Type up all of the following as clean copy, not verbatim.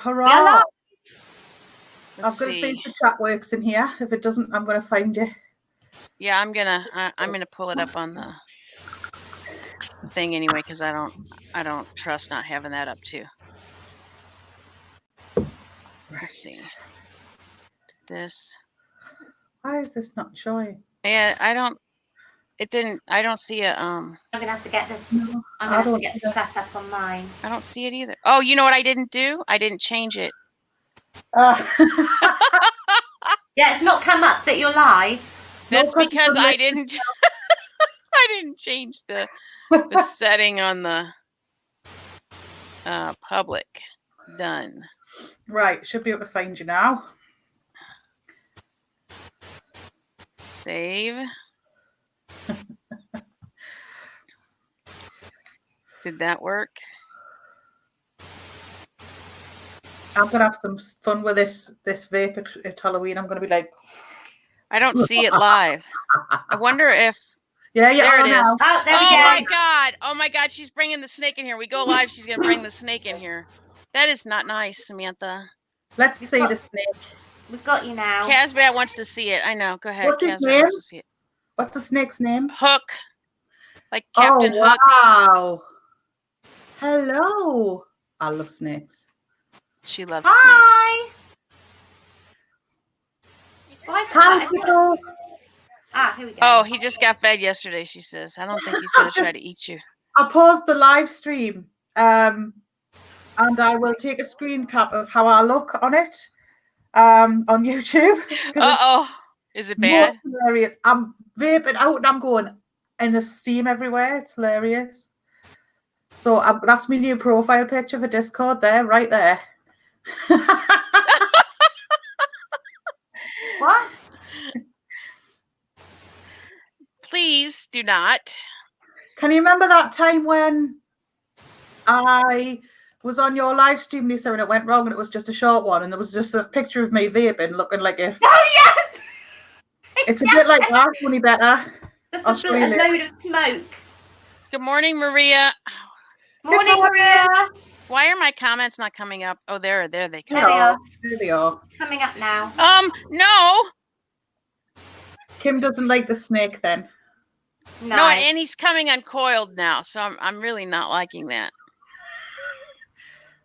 Hurrah! I'm going to see if the chat works in here. If it doesn't, I'm going to find you. Yeah, I'm gonna pull it up on the thing anyway because I don't trust not having that up too. Let's see. This. Why is this not showing? Yeah, I don't see a I'm gonna have to get this. No, I'm gonna have to get the set up on mine. I don't see it either. Oh, you know what I didn't do? I didn't change it. Yeah, it's not come up that you're live. That's because I didn't I didn't change the setting on the public. Done. Right, should be able to find you now. Save. Did that work? I'm gonna have some fun with this vape at Halloween. I'm gonna be like, I don't see it live. I wonder if. Yeah, there it is. Oh, there we go. My God! Oh my God! She's bringing the snake in here. We go live. She's gonna bring the snake in here. That is not nice, Samantha. Let's see the snake. We've got you now. Kazbat wants to see it. I know. Go ahead. What's his Kazbat name? wants to see it. What's the snake's name? Hook. Like Captain Hook. Wow. Hello. I love snakes. She loves snakes. Hi, people. Here we go. Oh, he just got fed yesterday, she says. I don't think he's going to try to eat you. I paused the live stream and I will take a screen cap of how I look on it on YouTube. Uh-oh. Is it bad? Hilarious. I'm vaping out and I'm going, and there's steam everywhere. It's hilarious. So that's my new profile picture for Discord there, right there. What? Please do not. Can you remember that time when I was on your live stream, Lisa, and it went wrong and it was just a short one and there was just this picture of me vaping looking like a... Oh, yes! It's a bit like that, only better. I'll show you a load of smoke. Good morning, Maria. Morning, Maria. Why are my comments not coming up? Oh, there they come. There they are. Coming up now. No. Kim doesn't like the snake then. No, and he's coming uncoiled now, so I'm really not liking that.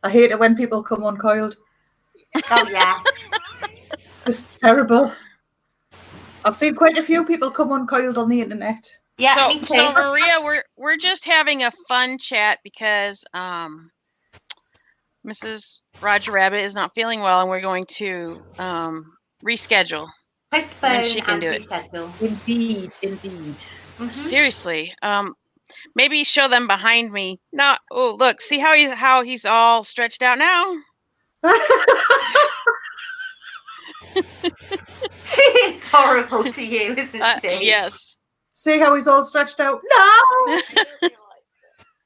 I hate it when people come uncoiled. Oh, yeah. It's terrible. I've seen quite a few people come uncoiled on the internet. Yeah, me too. So Maria, we're just having a fun chat because Mrs. Roger Rabbit is not feeling well, and we're going to reschedule when she can do it. Indeed. Mm-hmm. Seriously, maybe show them behind me. No, oh look, see how he's all stretched out now. It's horrible to you, isn't she? Yes. See how he's all stretched out? No!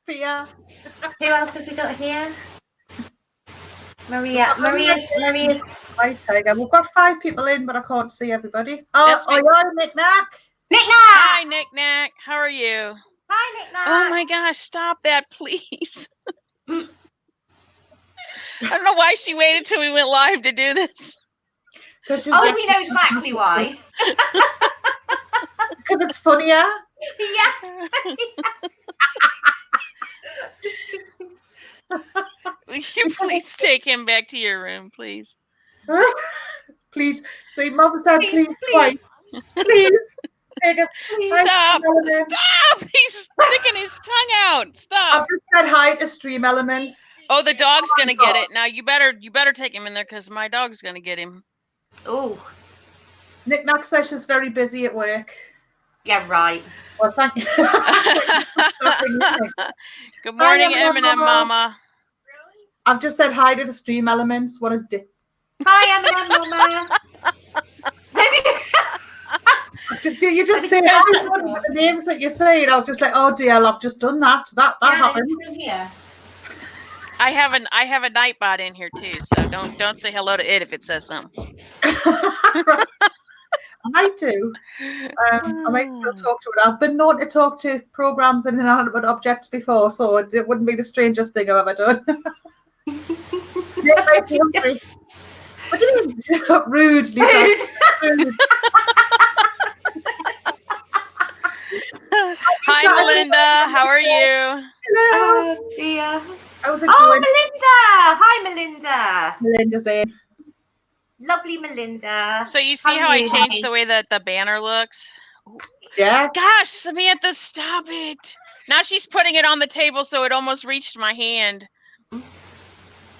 Fear. Who else have we got here? Maria. WhiteTiger. We've got 5 people in, but I can't see everybody. Oh, yeah, Knick-Knack. Knick-Knack! Hi, Knick-Knack. How are you? Hi, Knick-Knack. Oh my gosh, stop that, please. I don't know why she waited till we went live to do this. We know exactly why. Because it's funnier. Yeah. Will you please take him back to your room, please? Please. See, Mum said please twice. Please. Take him. Stop. Stop. He's sticking his tongue out. Stop. I've just said hi to Stream Elements. Oh, the dog's going to get it. Now, you better take him in there because my dog's going to get him. Oh. Knick-Knack says she's very busy at work. Yeah, right. Well, thank you. Good morning, Eminem Mama. I've just said hi to the Stream Elements. What a dick. Hi, Eminem Mama. Do you just say hi the names that you're saying? I was just like, oh dear, I've just done that. That happened. Here. I have a Nightbot in here too, so don't say hello to it if it says something. I might do. I might still talk to it. I've been known to talk to programs and inanimate objects before, so it wouldn't be the strangest thing I've ever done. Snake might be hungry. What do you mean? Rude, Lisa. Rude. Hi, Melinda. How are you? Hello. Oh dear. How's it Oh, going? Melinda. Hi, Melinda. Melinda's in. Lovely Melinda. So you see how I changed the way that the banner looks? Yeah. Gosh, Samantha, stop it. Now she's putting it on the table so it almost reached my hand.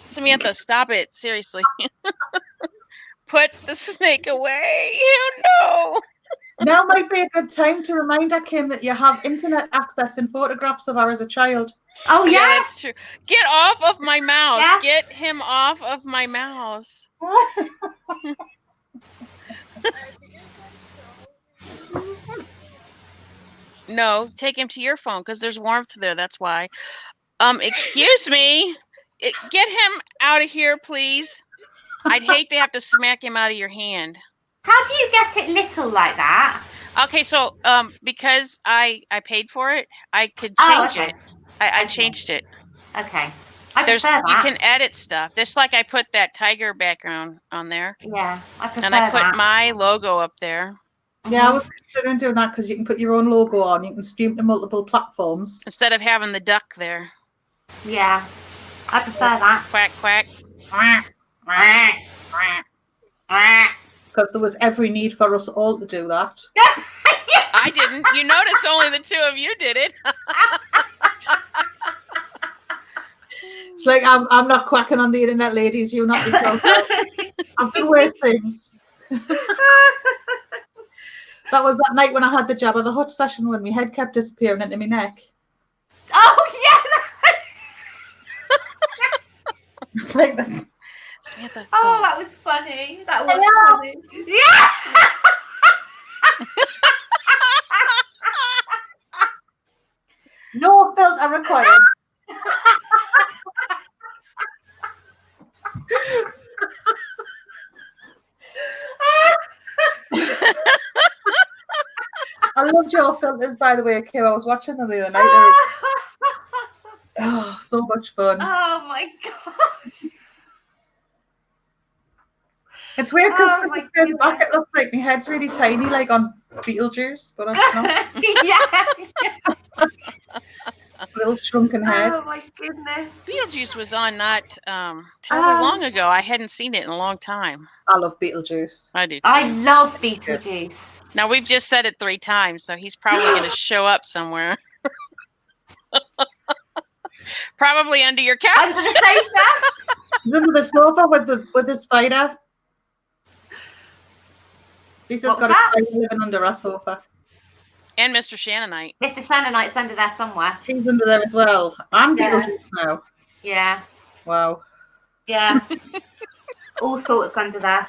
Samantha, stop it. Seriously. Put the snake away. Oh, no. Now might be a good time to remind Kim that you have internet access and photographs of her as a child. Oh Yeah, yeah. that's true. Get off of my mouse. Yeah. Get him off of my mouse. No, take him to your phone because there's warmth there. That's why. Excuse me. Get him out of here, please. I'd hate to have to smack him out of your hand. How do you get it little like that? Okay, so because I paid for it, I could Oh, change okay. it. I Okay. changed it. Okay. I There's prefer that. you can edit stuff. Just like I put that tiger background on there. Yeah, I prefer And I put that. my logo up there. Yeah, I was considering doing that because you can put your own logo on. You can stream to multiple platforms. Instead of having the duck there. Yeah, I prefer that. Quack, quack. Because there was every need for us all to do that. I didn't. You noticed only the two of you did it. It's like I'm not quacking on the internet, ladies. You not yourself. I've done worse things. That was that night when I had the Jabba the Hutt session when my head kept disappearing into my neck. Oh yeah. It's like that. Samantha, Oh, go. that was funny. That was Hello. funny. Yeah. No filter required. I loved your filters, by the way, Kim. I was watching them the other night. Oh, so much fun. Oh my god. It's weird because Oh when my you turn back, goodness. it looks like my head's really tiny, like on Beetlejuice, but it's not. Yeah. Little shrunken head. Oh my goodness. Beetlejuice was on not terribly long ago. I hadn't seen it in a long time. I love Beetlejuice. I do too. I love Beetlejuice. Now we've just said it 3 times, so he's probably going to show up somewhere. Probably under your couch. Under the sofa. He's under the sofa with the spider. Lisa's What was got that? a spider living under our sofa. And Mr. Shannonite. Mr. Shannonite's under there somewhere. He's under there as well. And Yeah. Beetlejuice now. Yeah. Wow. Yeah. All sorts under there.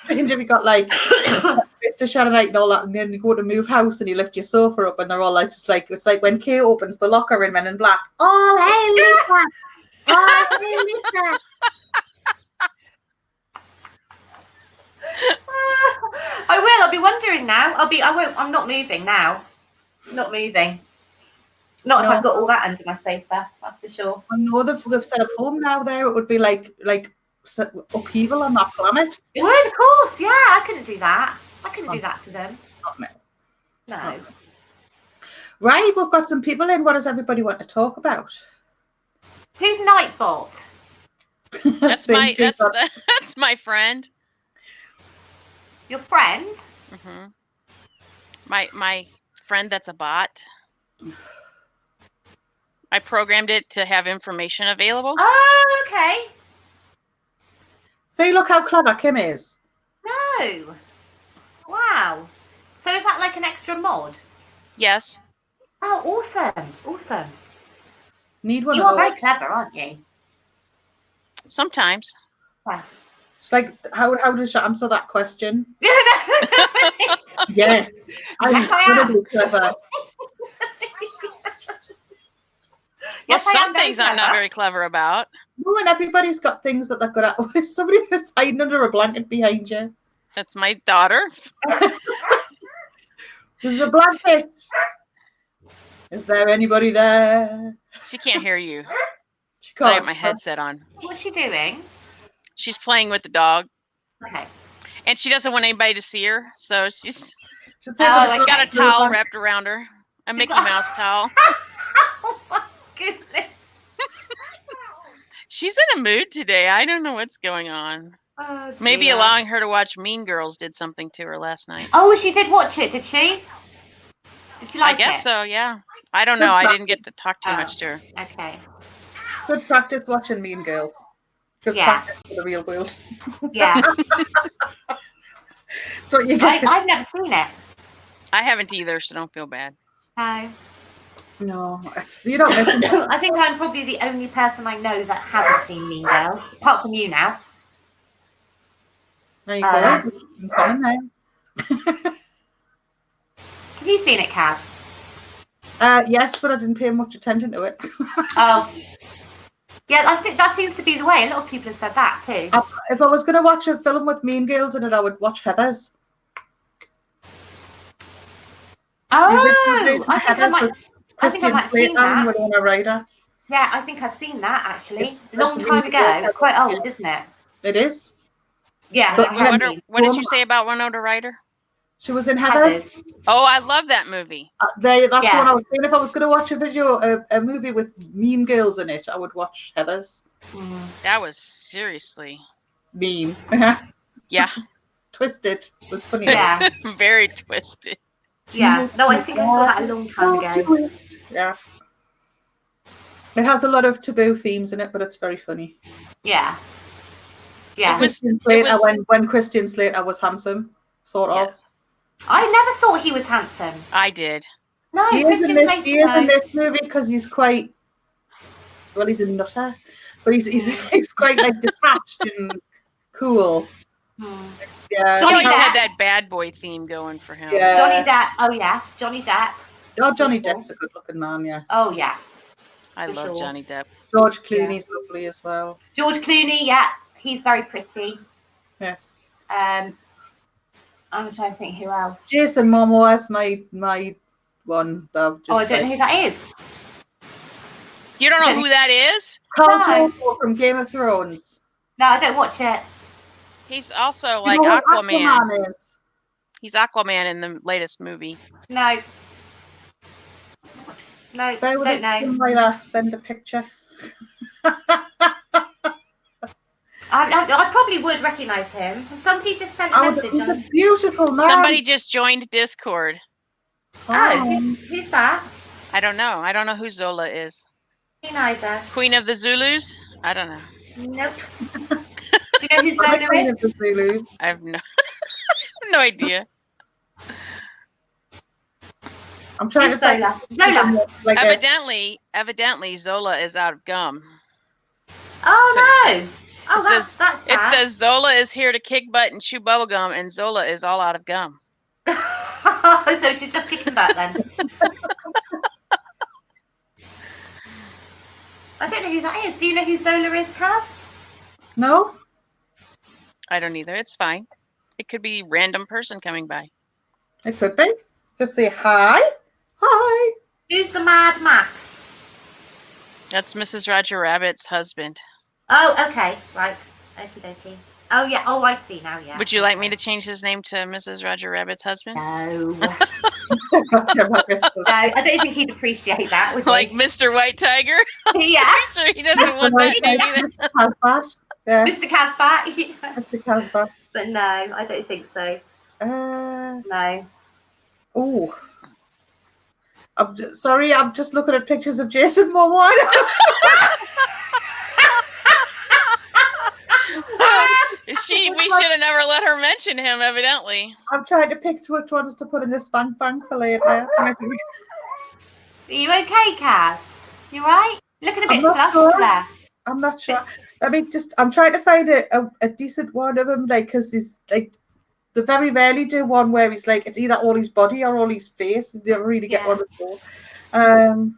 Strange if you got like Mr. Shannonite and all that, and then you go to move house and you lift your sofa up, and they're all like, just like it's like when Kay opens the locker in Men in Black. Oh, hey, Lisa! Oh, hey, Lisa! I will. I'll be wondering now. I'm not moving now. Not moving. Not if No. I've got all that under my sofa. That's for sure. I know they've set up home now. There, it would be like upheaval on that planet. It would, of course. Yeah, I couldn't do that. I couldn't do that to them. Not me. No. Right, we've got some people in. What does everybody want to talk about? Who's Nightbot? That's Same two, but- that's my friend. Your friend? Hmm. My friend that's a bot. I programmed it to have information available. Oh, okay. See, look how clever Kim is. No. Wow. So is that like an extra mod? Yes. Oh, awesome. Awesome. Need one You of are those. very clever, aren't you? Sometimes. Wow. It's like, how does she answer that question? Yes, I'm Yes, I am. incredibly clever. Well, Yes, I am some very things I'm not clever. very clever about. No, and everybody's got things that they're good at. Somebody is hiding under a blanket behind you. That's my daughter. There's a blanket. Is there anybody there? She can't hear you. She I can't. got my headset on. What's she doing? She's playing with the dog, Okay. and she doesn't want anybody to see her, so she's She's got a towel wrapped around her, a Mickey Mouse towel. Oh my goodness. She's in a mood today. I don't know what's going on. Oh, Maybe dear. allowing her to watch Mean Girls did something to her last night. Oh, she did watch it, did she? Did she like it? I guess so, yeah. I don't know. I didn't get to talk too much to her. Okay. It's good practice watching Mean Girls. Good practice for the real world. Yeah. That's what you get. I've never seen it. I haven't either, so don't feel bad. No. No, you're not missing it. I think I'm probably the only person I know that hasn't seen Mean Girls, apart from you now. There you go. I'm coming now. Have you seen it, Kaz? Yes, but I didn't pay much attention to it. Oh. Yeah, I think that seems to be the way. A lot of people have said that too. If I was going to watch a film with Mean Girls in it, I would watch Heathers. Oh, I think I might Christian have seen Slater and that. Winona Ryder. Yeah, I think I've seen that actually. It's A long really time ago. good. It's quite old, isn't it? It is. Yeah. But I have yeah, seen. What did you say about Winona Ryder? She was in Heathers. Heathers. Oh, I love that movie. That's Yeah. what I was saying. If I was going to watch a movie with Mean Girls in it, I would watch Heathers. That was seriously Mean. yeah, Twisted. It was funny. Yeah. very twisted. Yeah. No, I think I saw that a long time ago. Yeah. It has a lot of taboo themes in it, but it's very funny. Yeah. Yeah. Christian Slater, when Christian Slater was handsome, sort of. Yes. I never thought he was handsome. I did. No, He is in Christian Slater, in this movie because he's quite. Well, he's a nutter, but he's quite like detached and cool. Yeah. He Johnny always Depp. had that bad boy theme going for him. Yeah. Johnny Depp. Oh yeah, Johnny Depp. Oh, Johnny Depp's a good-looking man. Yes. Oh yeah. I For love sure. Johnny Depp. George Clooney's lovely as well. George Clooney. Yeah, he's very pretty. Yes. I'm trying to think who else. Jason Momoa is my one. That I've just I don't know who that is. You don't know who that is? Carl No. Drogo from Game of Thrones. No, I don't watch it. He's also You like know who Aquaman. Aquaman is? He's Aquaman in the latest movie. No. No, Bear with us, don't know. Kim Ryder, send a picture. I probably would recognise him. Somebody just sent a message He's on. a beautiful man. Somebody just joined Discord. Who's that? I don't know. I don't know who Zola is. Me neither. Queen of the Zulus? I don't know. Nope. Do you know who I'm the Zola queen is? of the Zulus. I have no idea. I'm trying to Who's find Zola? like Evidently, Zola is out of gum. Oh So no! it says- Oh, it that's says- sad. It says Zola is here to kick butt and chew bubble gum, and Zola is all out of gum. So she's just kicking back then. I don't know who that is. Do you know who Zola is, Cass? No, I don't either. It's fine. It could be a random person coming by. it could be. Just say hi. Hi. Who's the Mad Max? That's Mrs. Roger Rabbit's husband. Oh, okay, right. Okie dokie. Oh yeah. Oh, I see now. Yeah. Would you like me to change his name to Mrs. Roger Rabbit's husband? No. Gotcha, Margaret. No, I don't think he'd appreciate that. Would Like he? Mr. White Tiger? Yeah. I'm sure he doesn't want that name either. Kazbat. Yeah, Mr. Kazbat. Yeah. that's the Kazbat. But no, I don't think so. No. Oh. Sorry, I'm just looking at pictures of Jason Momoa. We should have never let her mention him, evidently. I'm trying to pick which ones to put in the spank bank for later. Are you okay, Kaz? You right? Looking a bit I'm not flushed sure. there. I'm not sure. I'm trying to find a decent one of them, like, because he's like, they very rarely do one where he's like, it's either all his body or all his face. You never really get Yeah. one at all.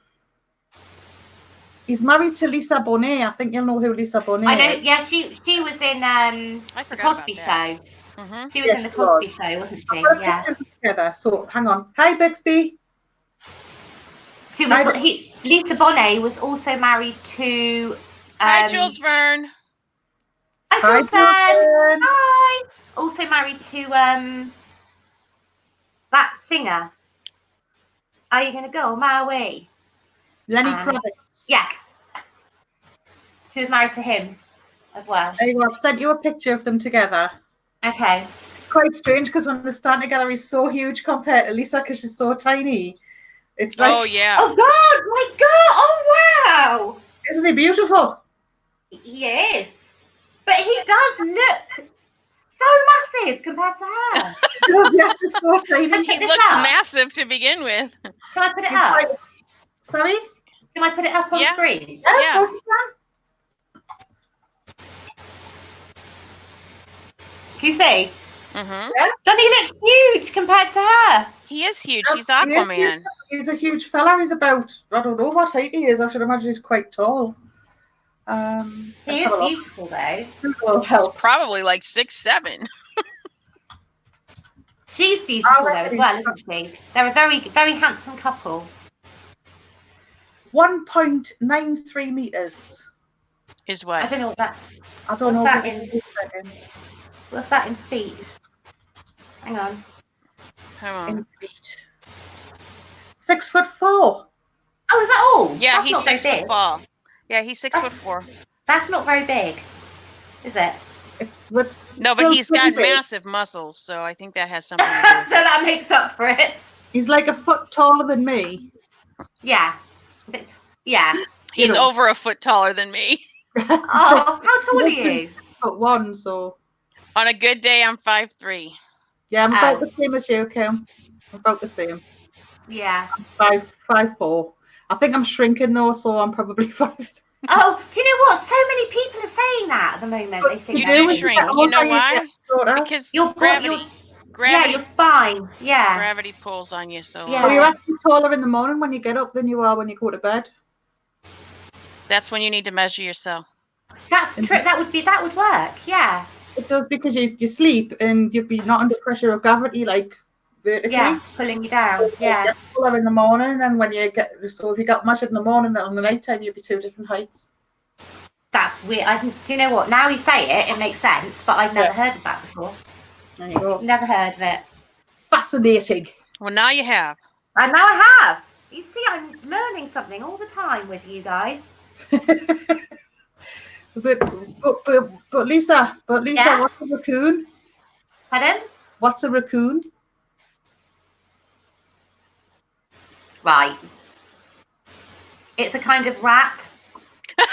He's married to Lisa Bonet. I think you'll know who Lisa Bonet I know. is. Yeah, she was in I the forgot Cosby about that. Show. Mm-hmm. She was Yes, in the she was. Cosby Show, wasn't she? I've got a Yeah. picture together. So hang on. Hi, Bixby. Lisa Bonet was also married to. Hi, Jules Verne. Hi, Jules Verne. Hi. Also married to that singer. Are you gonna go my way? Lenny Kravitz. Yeah. She was married to him as well. There you go. I've sent you a picture of them together. Okay. It's quite strange because when they stand together, he's so huge compared to Lisa because she's so tiny. It's like, oh yeah. Oh God! My God! Oh wow! Isn't he beautiful? He is, but he does look so massive compared to her. Yes, he's so tiny. He looks massive to begin with. Can I put it up? Sorry? Can I put it up on screen? Yeah. Of course you can you see? Mm-hmm. Yeah. Doesn't he look huge compared to her? He is huge. He's Aquaman. He's a huge fella. He's about, I don't know what height he is. I should imagine he's quite tall. He is beautiful though. He's probably like 6'7". She's beautiful though as well, isn't she? They're a very, very handsome couple. 1.93 meters. His what? I don't know what that. I don't know. That in seconds. What's that in feet? Hang on. In feet. 6'4". Oh, is that all? Yeah, that's he's 6 foot tall. Yeah, he's 6'4". That's not very big, is it? No, but he's got massive muscles, so I think that has something to do with so that makes up for it. He's like a foot taller than me. Yeah. Yeah. He's over a foot taller than me. Oh, how tall are you? 1, so. On a good day, I'm 5'3". Yeah, I'm about the same as you, Kim. I'm about the same. Yeah. I'm 5'4". I think I'm shrinking though, so I'm probably 5'3". Oh, do you know what? So many people are saying that at the moment. They think you do shrink. You know why? Because your gravity. Yeah, your spine. Yeah. Gravity pulls on you so Well, you're actually taller in the morning when you get up than you are when you go to bed. That's when you need to measure yourself. That's true. That would work. Yeah. It does because you sleep and you'll be not under pressure of gravity like vertically. Yeah, pulling you down. So you get taller in the morning, and then when you get if you got measured in the morning and on the night time, you'd be 2 different heights. That's weird. Do you know what? Now you say it, it makes sense, but I've never heard of that before. There you go. Never heard of it. Fascinating. Well, now you have. And now I have. You see, I'm learning something all the time with you guys. but Lisa, Yeah? what's a raccoon? Pardon? What's a raccoon? Right. It's a kind of rat. Is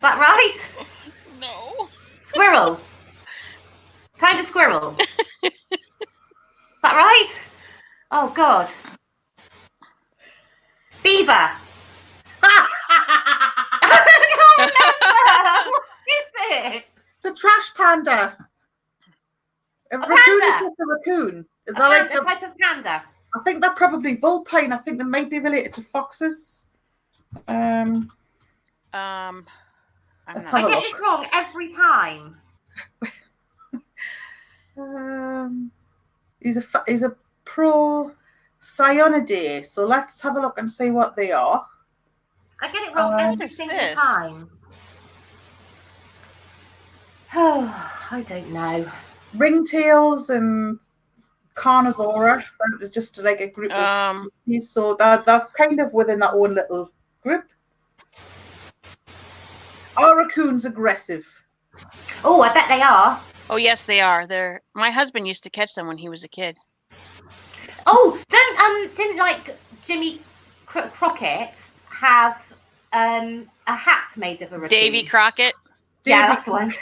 that right? No. Squirrel. Kind of squirrel. Is that right? Oh, God. Beaver. I can't remember. What is it? It's a trash panda. A raccoon panda? is just a raccoon. A type of panda. I think they're probably vulpine. I think they might be related to foxes. I get this wrong every time. He's a Procyonidae. So let's have a look and see what they are. I get it wrong every single time. Oh, I don't know. Ringtails and carnivora. They're just like a group of species. So they're kind of within their own little group. Are raccoons aggressive? Oh, I bet they are. Oh, yes, they are. My husband used to catch them when he was a kid. Oh, didn't like Jimmy Crockett have a hat made of a raccoon? Davy Crockett? Yeah, that's the one.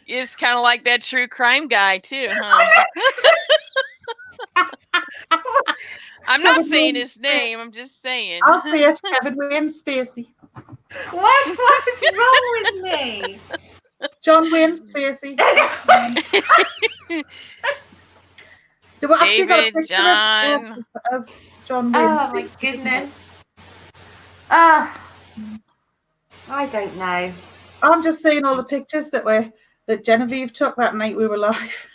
It's kind of like that true crime guy too, huh? I'm not saying his name. I'm just saying. I'll say it, Kevin Wayne Spacey. What is wrong with me? John Wayne Spacey. They were actually got a picture of John Wayne Spacey. Oh my goodness. I don't know. I'm just seeing all the pictures that Genevieve took that night we were live.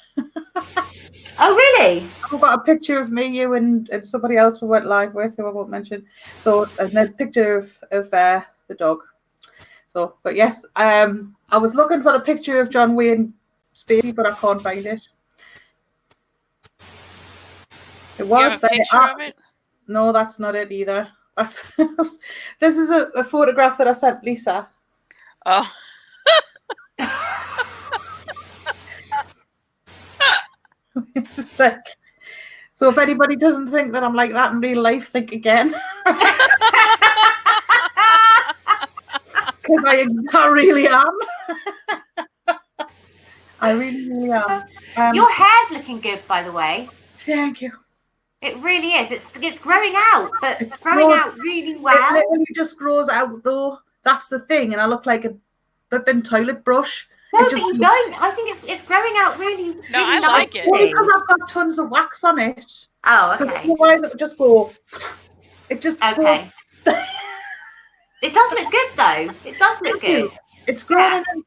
Oh, really? I've got a picture of me, you, and somebody else we went live with, who I won't mention. So, and a picture of the dog. So, but yes, I was looking for the picture of John Wayne Spacey, but I can't find it. It was. You have a picture of it? No, that's not it either. That's this is a photograph that I sent Lisa. Oh. Just like, so if anybody doesn't think that I'm like that in real life, think again. Because I really am. I really am. Your hair's looking good, by the way. Thank you. It really is. It's growing out, but it's growing out really well. It literally just grows out, though. That's the thing, and I look like a flipping toilet brush. No, but you don't. I think it's growing out really. No, really I like it. Only because I've got tons of wax on it. Oh, okay. Otherwise, it would just go. It just okay. Goes. It does look good, though. It does look good. It's growing in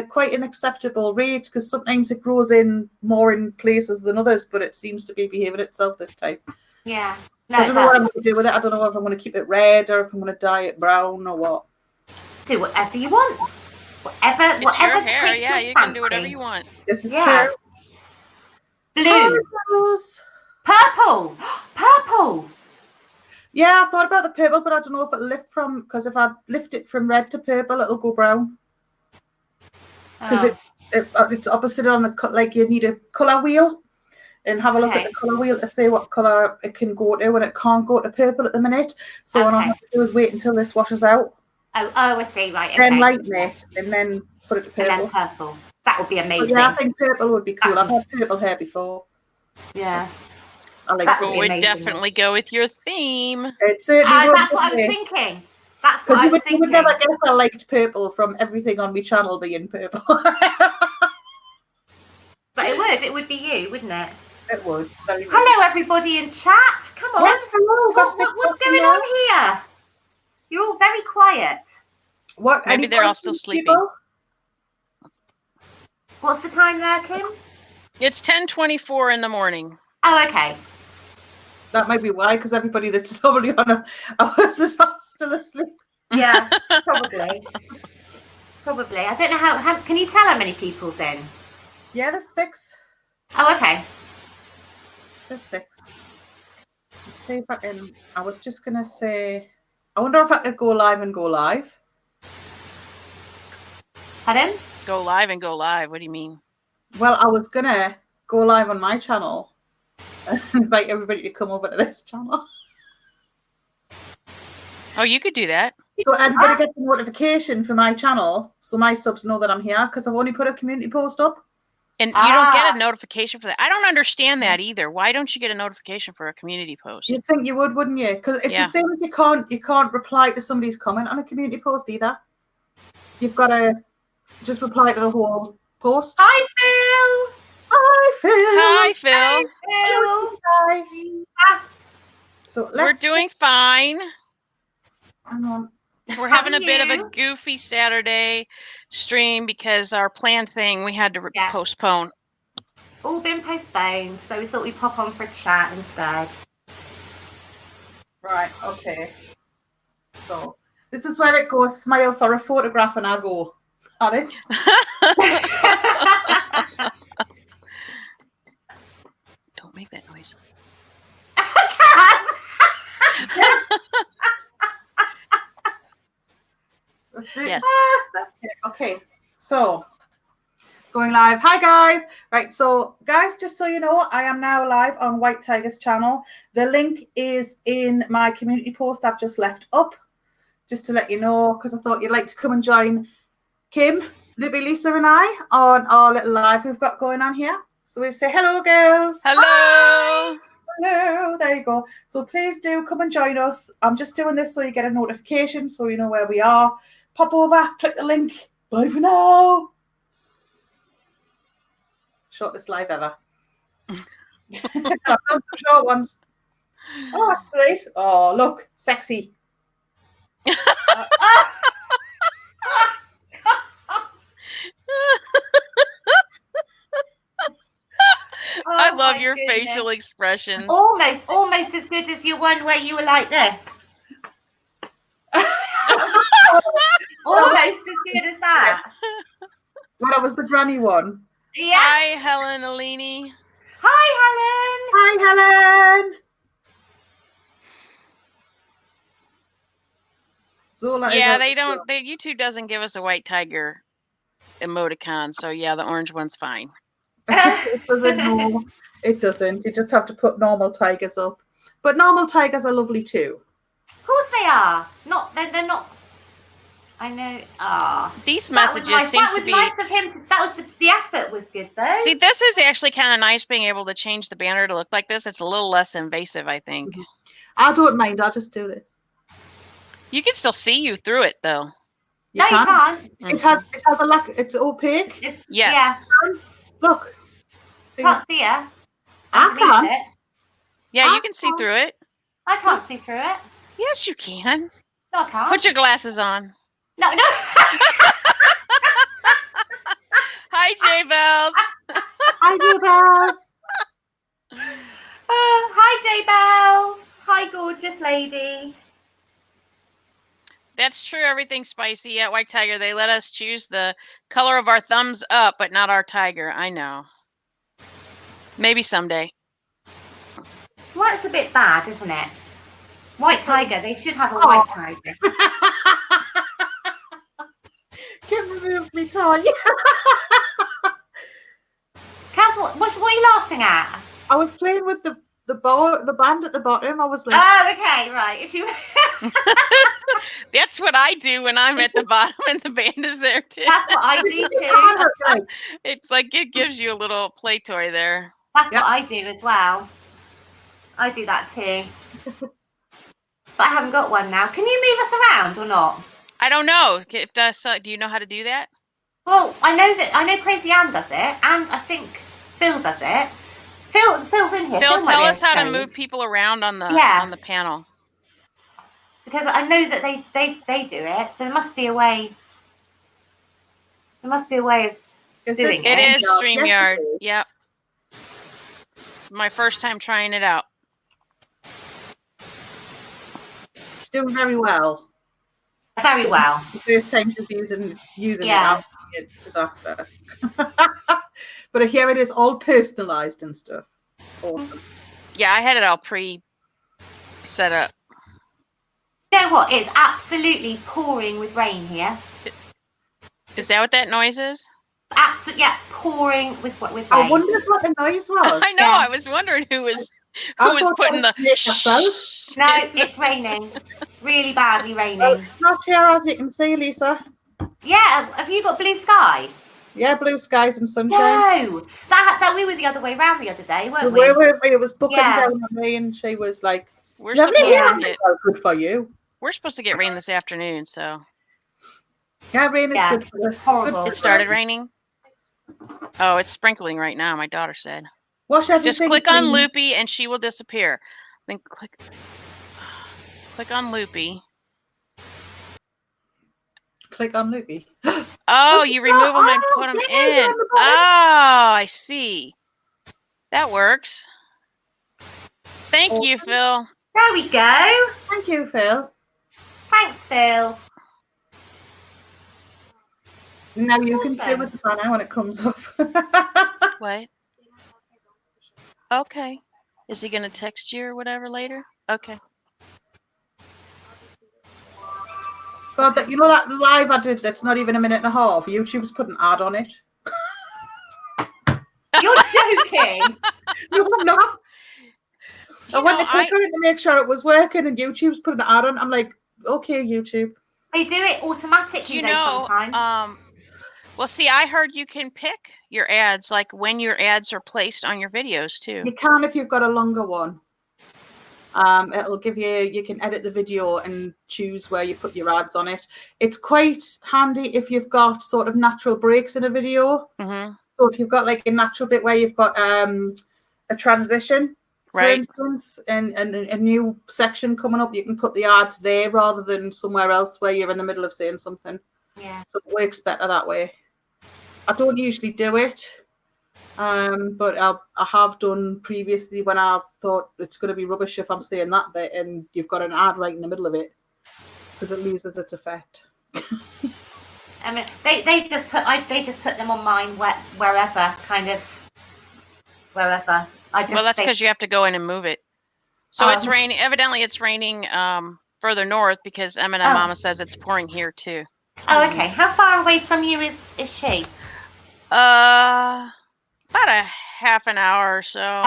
quite an acceptable rate, because sometimes it grows in more in places than others, but it seems to be behaving itself this time. Yeah. No, so I don't know what I'm going to do with it. I don't know if I'm going to keep it red or if I'm going to dye it brown or what. Do whatever you want. Whatever your hair, yeah, you can do whatever you want. This is true. Blue. Purple. Purple. Yeah, I thought about the purple, but I don't know if it'll lift from, because if I lift it from red to purple, it'll go brown. Because it's opposite on the, like, you need a colour wheel and have a look at the colour wheel to see what colour it can go to, and it can't go to purple at the minute. So what I have to do is wait until this washes out. Oh, I see, right. Okay. Then lighten it and then put it to purple. And then purple. That would be amazing. But yeah, I think purple would be cool. I've had purple hair before. Yeah. I like that would definitely go with your theme. It certainly would. That's what I was thinking. That's what I was thinking. You would never guess I liked purple from everything on my channel being purple. But it would be you, wouldn't it? It would. Hello, everybody in chat. Come on. Yes, hello. What's going on here? You're all very quiet. What? Maybe they're all still sleeping. People? What's the time there, Kim? It's 10:24 in the morning. Oh, okay. That might be why, because everybody that's probably on hours is still asleep. Yeah, probably. Probably. I don't know how. Can you tell how many people's in? Yeah, there's 6. Oh, okay. There's 6. Let's see if I can. I was just gonna say. I wonder if I could go live and go live. Pardon? Go live and go live. What do you mean? Well, I was gonna go live on my channel and invite everybody to come over to this channel. Oh, you could do that. So everybody gets a notification for my channel, so my subs know that I'm here, because I've only put a community post up. And you don't get a notification for that. I don't understand that either. Why don't you get a notification for a community post? You'd think you would, wouldn't you? Because it's the same as you can't reply to somebody's comment on a community post either. You've got to just reply to the whole post. Hi, Phil. Hi, Phil. Hi, Phil. Hi, Phil. Hi. So we're doing fine. Hang on. We're having a bit of a goofy Saturday stream because our planned thing we had to postpone. All been postponed, so we thought we'd pop on for a chat instead. Right, okay. So this is where it goes, smile for a photograph, and I go on it. Don't make that noise. Yes. Okay, so going live. Hi guys. Right, so guys, just so you know, I am now live on WhiteTiger's channel. The link is in my community post I've just left up, just to let you know, because I thought you'd like to come and join Kim, Loopy Lisa and I on our little live we've got going on here. So we say hello girls. Hello. Hi. Hello, there you go. So please do come and join us. I'm just doing this so you get a notification, so you know where we are. Pop over, click the link. Bye for now. Shortest live ever. I've done some short ones. Oh, that's great. Oh, look, sexy. I love my your goodness. facial expressions. Almost as good as your one where you were like this. Almost as good as that. Well, that was the granny one. Yeah. Hi, Helen Alini. Hi, Helen. Hi, Helen. Zola Yeah, is they don't. YouTube doesn't give us a white tiger emoticon, so yeah, the orange one's fine. It doesn't. No, it doesn't. You just have to put normal tigers up. But normal tigers are lovely too. Of course they are. They're not. I know. These messages seem to be. Nice of him. The effort was good though. See, this is actually kind of nice being able to change the banner to look like this. It's a little less invasive, I think. I don't mind. I'll just do this. You can still see you through it, though. You can't. It has a lock. It's opaque. Yes. Yeah. Look. See? Can't see her. I can. Yeah, you can see through it. I can't see through it. Yes, you can. No, I can't. Put your glasses on. No. Hi, J Bells. Hi, J Bells. Hi, J Bells. Hi, gorgeous lady. That's true. Everything's spicy at White Tiger. They let us choose the color of our thumbs up, but not our tiger. I know. Maybe someday. Well, it's a bit bad, isn't it? White tiger. They should have a white tiger. Can remove me toy. Kaz, what are you laughing at? I was playing with the band at the bottom. I was like, oh, okay, right. If you. That's what I do when I'm at the bottom and the band is there too. That's what I do too. It's like it gives you a little play toy there. That's what I do as well. I do that too. But I haven't got one now. Can you move us around or not? I don't know. Do you know how to do that? Well, I know Crazy Ann does it, and I think Phil does it. Phil's in here. Phil, tell us how to move people around on the panel. Because I know that they do it. There must be a way. There must be a way of doing it. It is StreamYard. Yep. My first time trying it out. She's doing very well. Very well. The first time she's using Yeah. it, disaster. But here it is, all personalized and stuff. Awesome. Yeah, I had it all set up. You know what? It's absolutely pouring with rain here. Is that what that noise is? Absolutely, yeah, pouring with rain. I wondered what the noise was. I know. Yeah. I was wondering who was putting the. No, it's raining. Really badly raining. Oh, it's not here, as you can see, Lisa. Yeah, have you got blue sky? Yeah, blue skies and sunshine. No, that we were the other way round the other day, weren't we? It was booking down on me, and she was like, We're supposed to get, good for you. We're supposed to get rain this afternoon, so. Yeah, rain is good for the horrible. It started raining? Oh, it's sprinkling right now, my daughter said. Wash everything. Just click on Loopy and she will disappear. Then click on Loopy. Click on Loopy. Oh, you remove them and put them in. Oh, I see. That works. Thank you, Phil. There we go. Thank you, Phil. Thanks, Phil. Now you can play with the banner when it comes off. What? Okay. Is he going to text you or whatever later? Okay. But you know that live I did that's not even a minute and a half? YouTube's put an ad on it. You're joking. No, I'm not. I went to click on it to make sure it was working, and YouTube's put an ad on. I'm like, okay, YouTube. They do it automatically sometimes. Well, see, I heard you can pick your ads, like when your ads are placed on your videos too. You can if you've got a longer one. It'll give you can edit the video and choose where you put your ads on it. It's quite handy if you've got sort of natural breaks in a video. Mm-hmm. So if you've got like a natural bit where you've got a transition, for instance, and a new section coming up, you can put the ads there rather than somewhere else where you're in the middle of saying something. Yeah. So it works better that way. I don't usually do it, But I have done previously when I thought it's going to be rubbish if I'm saying that bit, and you've got an ad right in the middle of it because it loses its effect. I mean, they just put them on mine wherever. Well, that's because you have to go in and move it. So it's raining. Evidently, it's raining further north because M&M Mama says it's pouring here too. Oh, okay. How far away from you is she? About a half an hour or so,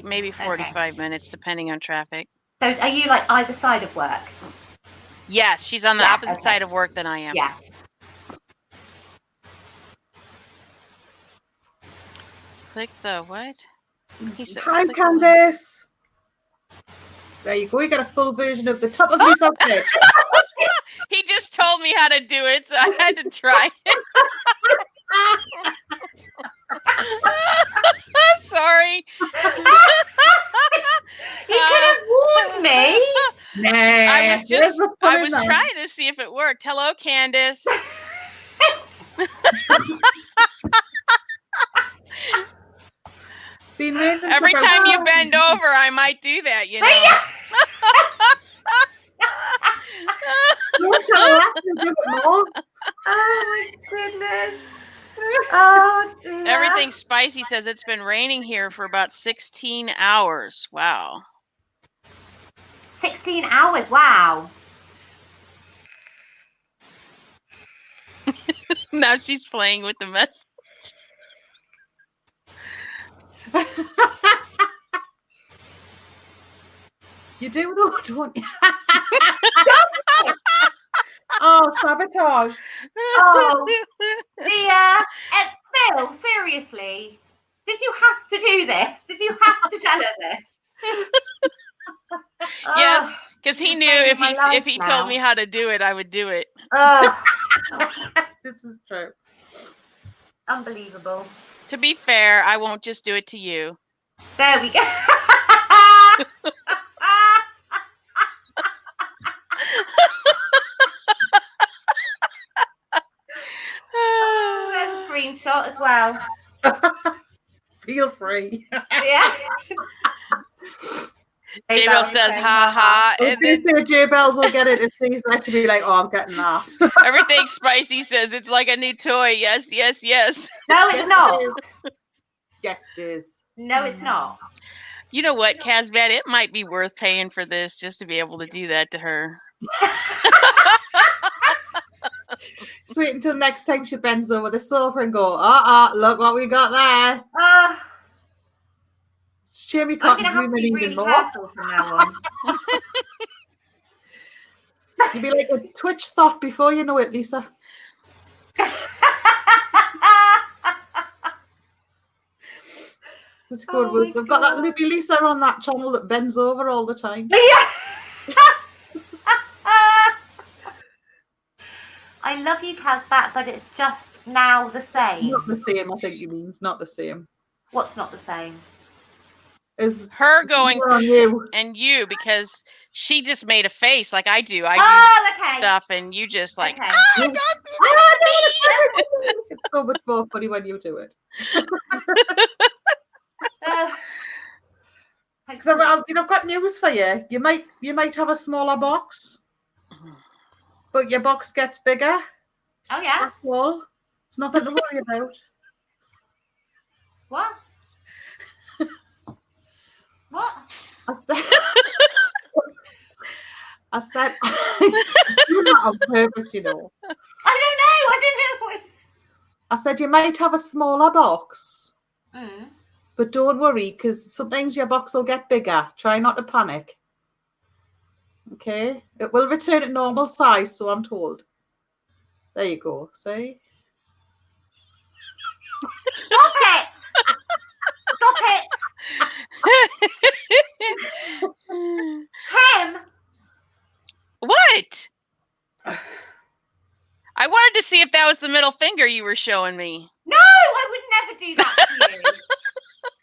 maybe 45 minutes, depending on traffic. So are you like either side of work? Yes, she's on the opposite side of work than I am. Yeah. Click the what? Hi, Candice. There you go. You got a full version of the top of his outfit. He just told me how to do it, so I had to try it. Sorry. You could have warned me. I was trying to see if it worked. Hello, Candice. Every time you bend over, I might do that, you know. Oh my goodness. Oh dear. Everything Spicy says it's been raining here for about 16 hours. Wow. 16 hours, wow. Now she's playing with the message. You do though, don't you? Oh, sabotage. Oh, dear. Phil, seriously. Did you have to do this? Did you have to tell her this? Yes, because he knew if he told me how to do it, I would do it. Oh. This is true. Unbelievable. To be fair, I won't just do it to you. There we go. There's a screenshot as well. Feel free. Yeah. J-Bell says, ha ha. And then J-Bells will get it and she's actually be like, oh, I'm getting that. Everything Spicy says, it's like a new toy. Yes, yes, yes. No, it's not. Yes, it is. No, it's not. You know what, Kazbat? It might be worth paying for this just to be able to do that to her. Just wait until next time she bends over the sofa and go, look what we got there. Jamie can't zoom in even more. From now on. You'd be like a Twitch thought before you know it, Lisa. It's good. We've got that Loopy Lisa on that channel that bends over all the time. Yeah. I love you, Kazbat, but it's just now the same. Not the same, I think you mean. It's not the same. What's not the same? Is her going on you. And you, because she just made a face like I do. I do stuff and you just like, don't do that to me. It's so much more funny when you do it. So I've got news for you. You might have a smaller box, but your box gets bigger. Oh yeah. That's all. It's nothing to worry about. What? What? I said you're not on purpose, you know. I don't know. I said you might have a smaller box. Mm. But don't worry, because sometimes your box will get bigger. Try not to panic. Okay? It will return at normal size, so I'm told. There you go. See? Stop it! Stop it! Him! What? I wanted to see if that was the middle finger you were showing me. No, I would never do that to you.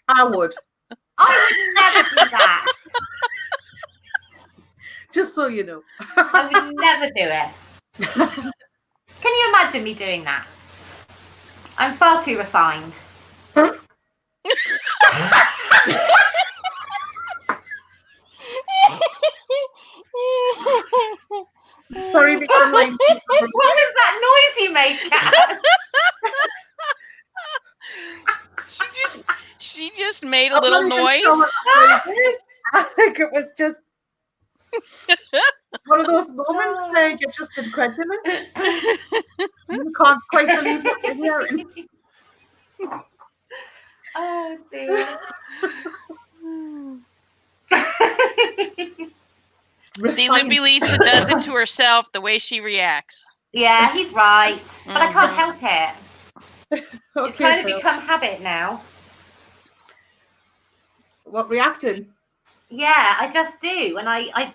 I would. I would never do that. Just so you know. I would never do it. Can you imagine me doing that? I'm far too refined. away, Cat. She just made a little noise. I think it was just one of those moments where you're just incredulous. You can't quite believe what you're hearing. Oh dear. See, Loopy Lisa does it to herself the way she reacts. Yeah, he's right. But I can't help it. Okay, It's kind of become habit now. What, reacting? Yeah, I just do. And I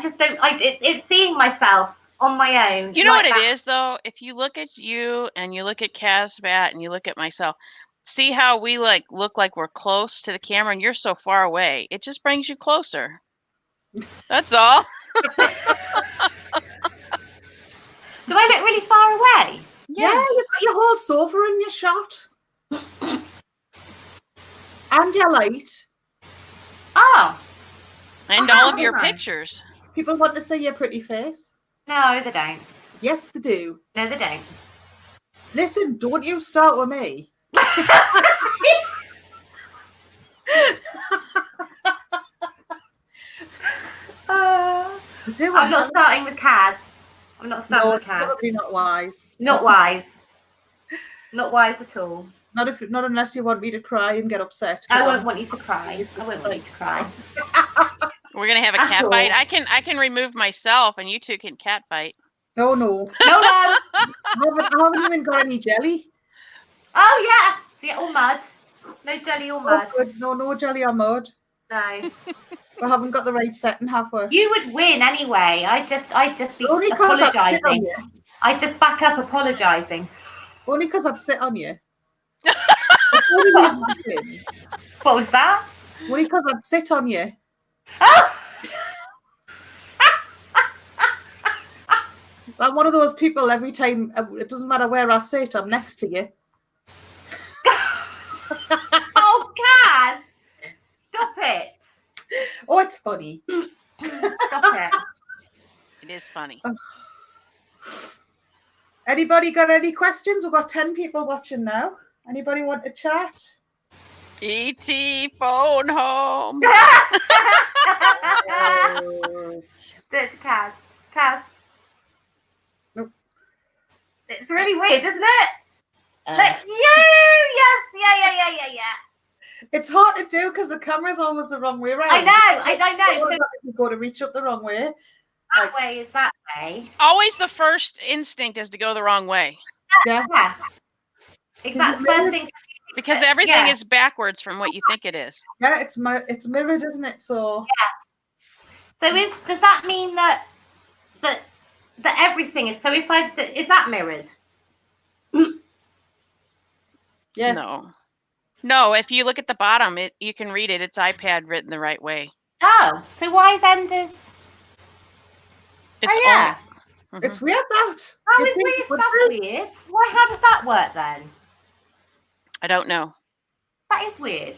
just don't, it's seeing myself on my own. You know what it is, though? If you look at you and you look at Kazbat and you look at myself, see how we look like we're close to the camera and you're so far away. It just brings you closer. That's all. Do I look really far away? Yes. Yeah, you've got your whole sofa in your shot. And your light. Oh. And all of your pictures. People want to see your pretty face. No, they don't. Yes, they do. No, they don't. Listen, don't you start with me. I'm not starting with Kaz. I'm not starting with Kaz. Probably not wise. Not wise. Not wise at all. Not unless you want me to cry and get upset. I won't want you to cry. I won't want you to cry. We're gonna have a cat bite. I can remove myself, and you two can cat bite. Oh no. No. I haven't even got any jelly. Oh yeah, all mud. No jelly or mud. Oh, good. No jelly or mud. No. I haven't got the right setting, have we? You would win anyway. I just be apologising. I just back up apologising. Only because I'd sit on you. What was that? Only because I'd sit on you. Oh! I'm one of those people every time, it doesn't matter where I sit, I'm next to you. Oh, God! Stop it. Oh, it's funny. Stop it. It is funny. Anybody got any questions? We've got 10 people watching now. Anybody want to chat? E.T. phone home. It's Kaz. Kaz. Nope. It's really weird, isn't it? Like, you! Yes! Yeah. It's hard to do because the camera's always the wrong way around. I know. So you go to reach up the wrong way. That way is that way. Always the first instinct is to go the wrong way. Yeah. Exactly. First thing. Because everything is backwards from what you think it is. Yeah, it's mirrored, isn't it? So So does that mean that everything is? So is that mirrored? Yes. No. If you look at the bottom, you can read it. It's iPad written the right way. Oh, so why then does? It's It's weird that. How is weird? That's weird. Why? How does that work then? I don't know. That is weird.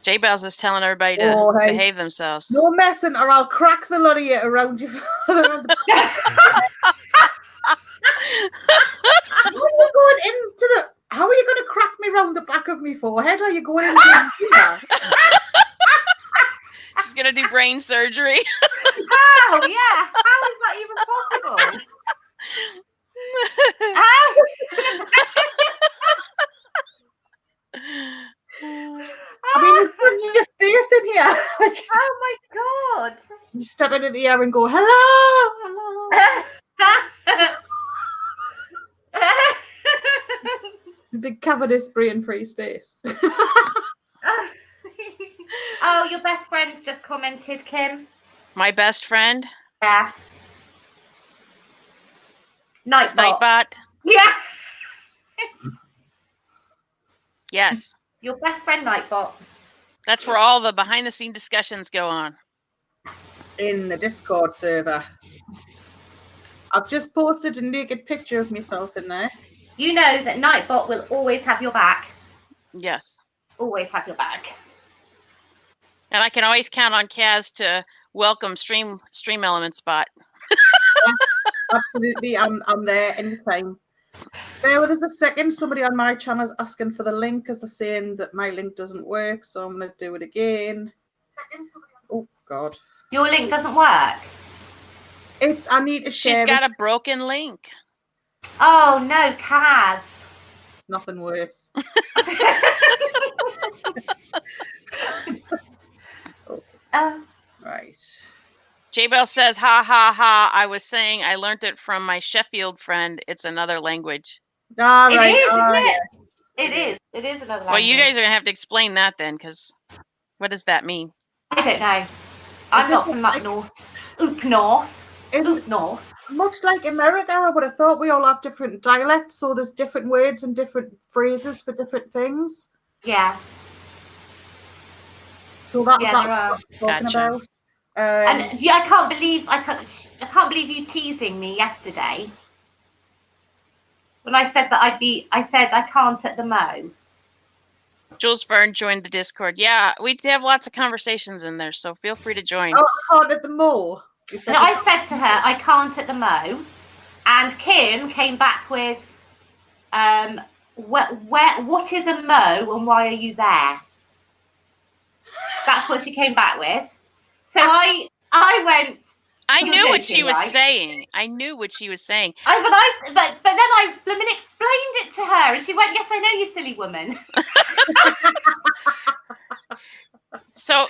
J-Bells is telling everybody to behave themselves. No messing, or I'll crack the lot of you around you. How are you going to crack me round the back of me forehead? Are you going into here? She's going to do brain surgery. Oh, yeah. How is that even possible? I mean, there's plenty of space in here. Oh, my God. You step into the air and go, hello. Big cavernous brain-free space. Oh, your best friend's just commented, Kim. My best friend? Yeah. Nightbot. Yeah. Yes. Your best friend, Nightbot. That's where all the behind-the-scene discussions go on. In the Discord server. I've just posted a naked picture of myself in there. You know that Nightbot will always have your back. Yes. Always have your back. And I can always count on Kaz to welcome Stream Elements Bot. Yeah, absolutely. I'm there anytime. Bear with us a second. Somebody on my channel is asking for the link because they're saying that my link doesn't work. So I'm going to do it again. Oh, God. Your link doesn't work? I need to share. She's got a broken link. Oh, no, Kaz. Nothing worse. Okay. Right. J-Bell says, ha, ha, ha. I was saying I learned it from my Sheffield friend. It's another language. All It right. is, isn't it? Yeah. It is. It is another language. Well, you guys are going to have to explain that then, because what does that mean? I don't know. I'm not from up north. North. Much like America, I would have thought we all have different dialects, so there's different words and different phrases for different things. Yeah. So that's there what are. I'm talking about. And yeah, I can't believe you teasing me yesterday when I said that I said I can't at the Mo. Jules Verne joined the Discord. Yeah, we have lots of conversations in there, so feel free to join. Oh, I can't at the Mo. No, I said to her, I can't at the Mo, and Kim came back with, what is a Mo and why are you there? That's what she came back with. So I went. I knew what she was saying. I knew what she was saying. But then I explained it to her, and she went, "Yes, I know, you silly woman." So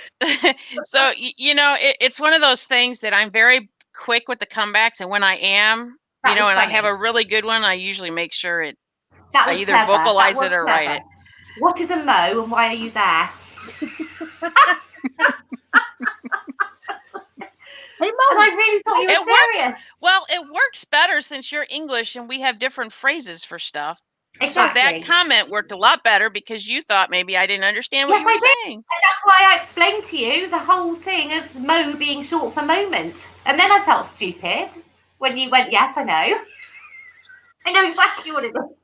you know, it's one of those things that I'm very quick with the comebacks, and when I am, and I have a really good one, I usually make sure I either clever. vocalize it or write it. What is a Mo, and why are you there? Hey, Mom. And I really thought you were serious. Well, it works better since you're English and we have different phrases for stuff. Exactly. So that comment worked a lot better because you thought maybe I didn't understand what you were saying. And that's why I explained to you the whole thing of Mo being short for moment. And then I felt stupid when you went, yes, I know. I know exactly what it is.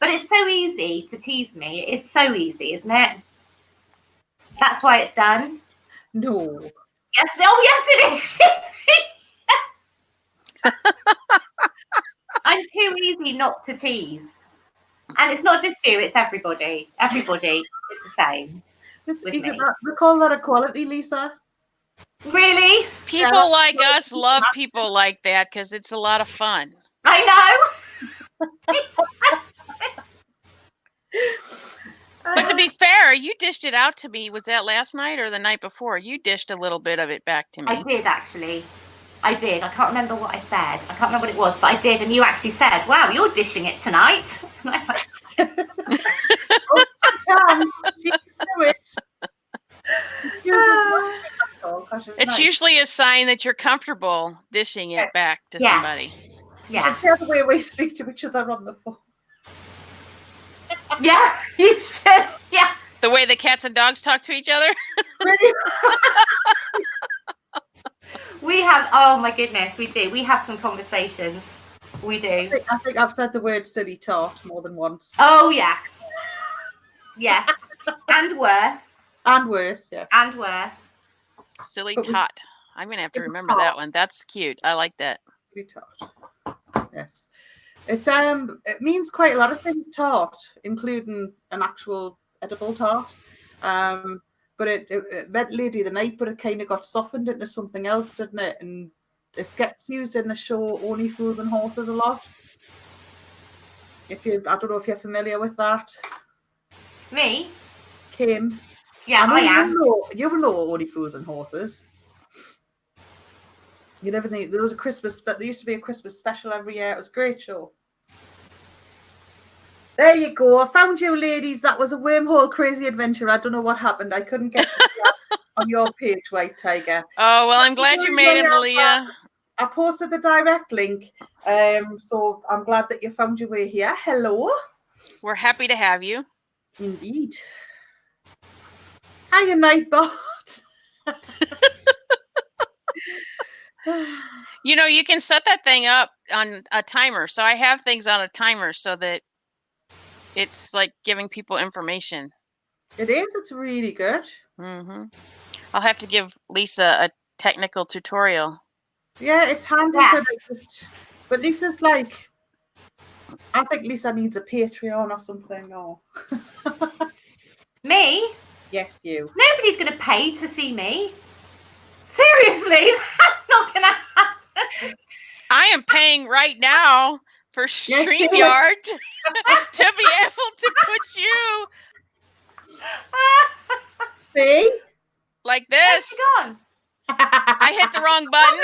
But it's so easy to tease me. It's so easy, isn't it? That's why it's done. No. Yes. Oh, yes, it is. I'm too easy not to tease. And it's not just you, it's everybody. Everybody is the same. We call that equality, Lisa. Really? People like us love people like that because it's a lot of fun. I know. But to be fair, you dished it out to me. Was that last night or the night before? You dished a little bit of it back to me. I did, actually. I did. I can't remember what I said. I can't remember what it was, but I did. And you actually said, wow, you're dishing it tonight. And I went, It's usually a sign that you're comfortable dishing it back to somebody. Yeah. It's the way we speak to each other on the phone. Yeah, you should. Yeah. The way the cats and dogs talk to each other. We have, oh my goodness, we do. We have some conversations. We do. I think I've said the word silly tart more than once. Oh, yeah. Yeah. And worse. And worse, yes. And worse. Silly tot. I'm going to have to remember that one. That's cute. I like that. Silly tot. Yes. It means quite a lot of things, tart, including an actual edible tart. But it meant Lady of the Night, but it kind of got softened into something else, didn't it? And it gets used in the show Only Fools and Horses a lot. I don't know if you're familiar with that. Me? Kim? Yeah, I am. You know Only Fools and Horses. You never think there was a Christmas, but there used to be a Christmas special every year. It was a great show. There you go. I found you, ladies. That was a wormhole crazy adventure. I don't know what happened. I couldn't get on your page, WhiteTiger. Oh, well, I'm glad you made it, Malia. I posted the direct link. So I'm glad that you found your way here. Hello. We're happy to have you. Indeed. Hiya, Nightbot. You can set that thing up on a timer. So I have things on a timer so that it's like giving people information. It is. It's really good. Mm-hmm. I'll have to give Lisa a technical tutorial. Yeah, it's handy. But Lisa's like, I think Lisa needs a Patreon or something. Or Me? yes, you. Nobody's going to pay to see me. Seriously, that's not going to happen. I am paying right now for StreamYard to be able to put you See? like this. Where's it gone? I hit the wrong button.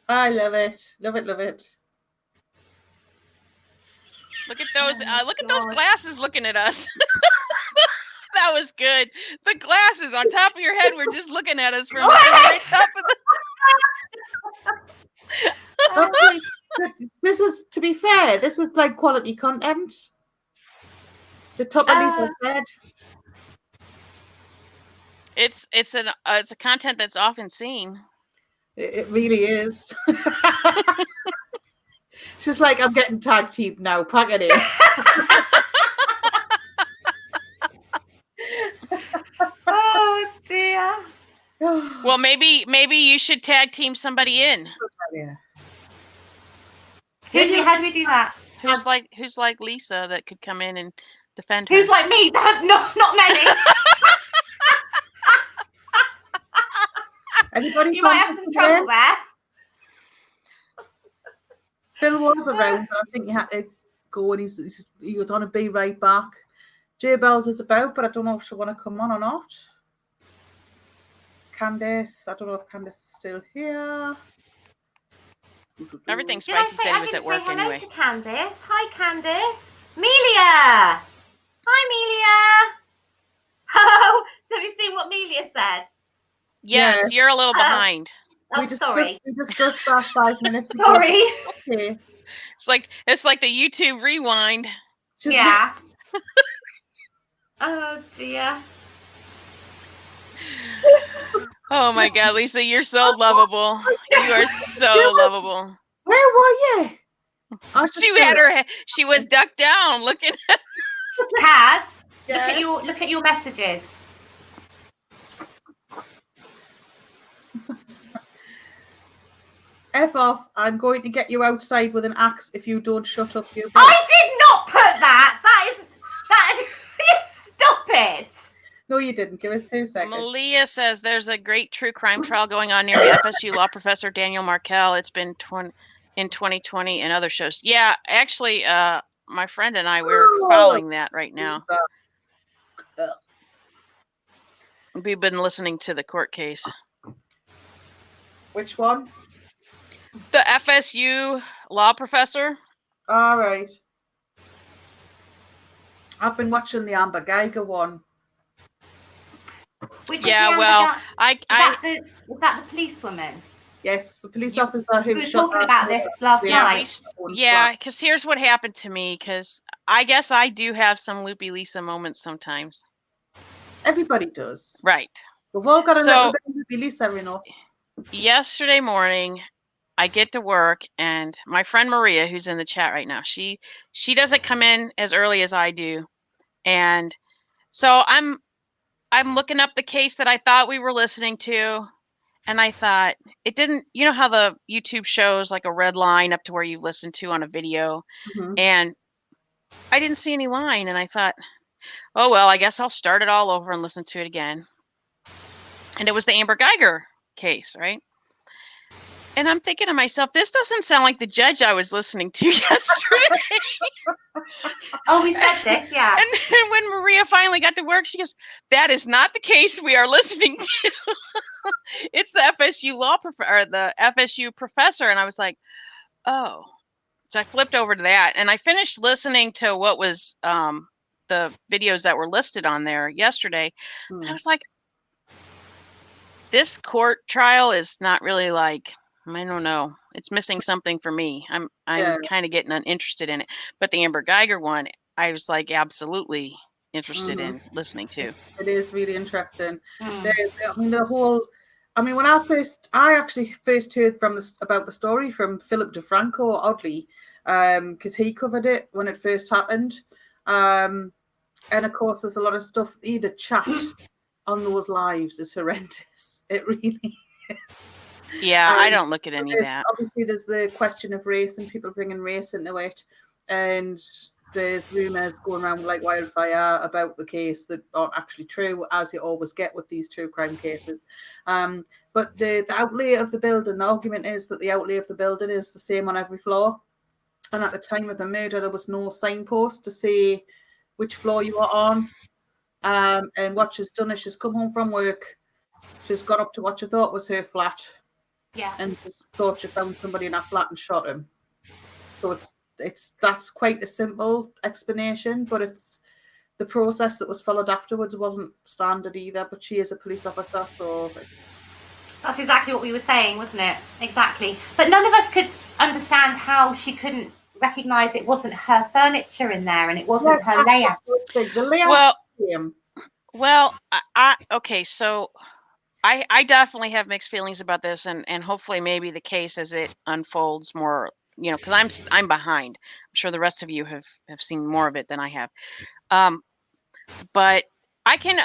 I love it. Love it, love it. Look at those look at those God. glasses looking at us. That was good. The glasses on top of your head were just looking at us from the very top of the Actually, this is, to be fair, this is like quality content. The top of Lisa's head. It's a content that's often seen. It really is. She's like, I'm getting tag teamed now. Pack it in. Oh dear. Well, maybe you should tag team somebody in. Yeah. How do we do that? Who's like Lisa that could come in and defend her? Who's like me? Not many. Anybody? You might have some trouble there. Phil was around, but I think he had to go, and he was on a be right back. J Bells is about, but I don't know if she'll want to come on or not. Candice, I don't know if Candice is still here. Everything Spicy said he was at work hello anyway. To Candice. Hi, Candice. Melia. Hi, Melia. Oh, have you seen what Melia said? Yes, you're a little behind. Oh, sorry. We discussed that 5 minutes ago. Sorry. Okay. It's like the YouTube rewind. Yeah. Oh dear. Oh my God, Lisa, you're so lovable. You are so lovable. Where were you? She was ducked down looking at Kaz, Yeah. look at your messages. F off. I'm going to get you outside with an axe if you don't shut up. You. I did not put that. That is stop it. No, you didn't. Give us 2 seconds. Malia says there's a great true crime trial going on near FSU law professor Daniel Markel. It's been in 2020 and other shows. Yeah, actually, my friend and I, we're following that right now. We've been listening to the court case. Which one? The FSU law professor. All right. I've been watching the Amber Geiger one. Is that the policewoman? Yes, the police officer who we were shot talking about this last night. Yeah, because here's what happened to me. Because I guess I do have some Loopy Lisa moments sometimes. Everybody does. Right. We've all got a little bit of Loopy Lisa in us. Yesterday morning, I get to work, and my friend Maria, who's in the chat right now, she doesn't come in as early as I do, and so I'm looking up the case that I thought we were listening to, and I thought it didn't. You know how the YouTube shows like a red line up to where you listen to on a video, and I didn't see any line, and I thought, oh well, I guess I'll start it all over and listen to it again. And it was the Amber Geiger case, right? And I'm thinking to myself, this doesn't sound like the judge I was listening to yesterday. Oh, we said this, yeah. And when Maria finally got to work, she goes, that is not the case we are listening to. It's the FSU the FSU professor. And I was like, oh. So I flipped over to that, and I finished listening to what was the videos that were listed on there yesterday. And I was like, this court trial is not really like, I don't know. It's missing something for me. I'm kind of getting uninterested in it. But the Amber Geiger one, I was like absolutely interested in listening to. It is really interesting. When I actually first heard about the story from Philip DeFranco, oddly, because he covered it when it first happened. And of course, there's a lot of stuff. The chat on those lives is horrendous. It really is. Yeah, I don't look at any of that. Obviously, there's the question of race and people bringing race into it, and there's rumours going around like wildfire about the case that aren't actually true, as you always get with these true crime cases. But the outlay of the building, the argument is that the outlay of the building is the same on every floor. And at the time of the murder, there was no signpost to say which floor you were on. And what she's done is she's come home from work, she's got up to what she thought was her flat, and just thought she found somebody in her flat and shot him. So that's quite a simple explanation, but it's the process that was followed afterwards wasn't standard either. But she is a police officer, so that's exactly what we were saying, wasn't it? Exactly. But none of us could understand how she couldn't recognise it wasn't her furniture in there and it wasn't her layout. The layout. Well, okay, so I definitely have mixed feelings about this, and hopefully maybe the case as it unfolds more, because I'm behind. I'm sure the rest of you have seen more of it than I have. But I can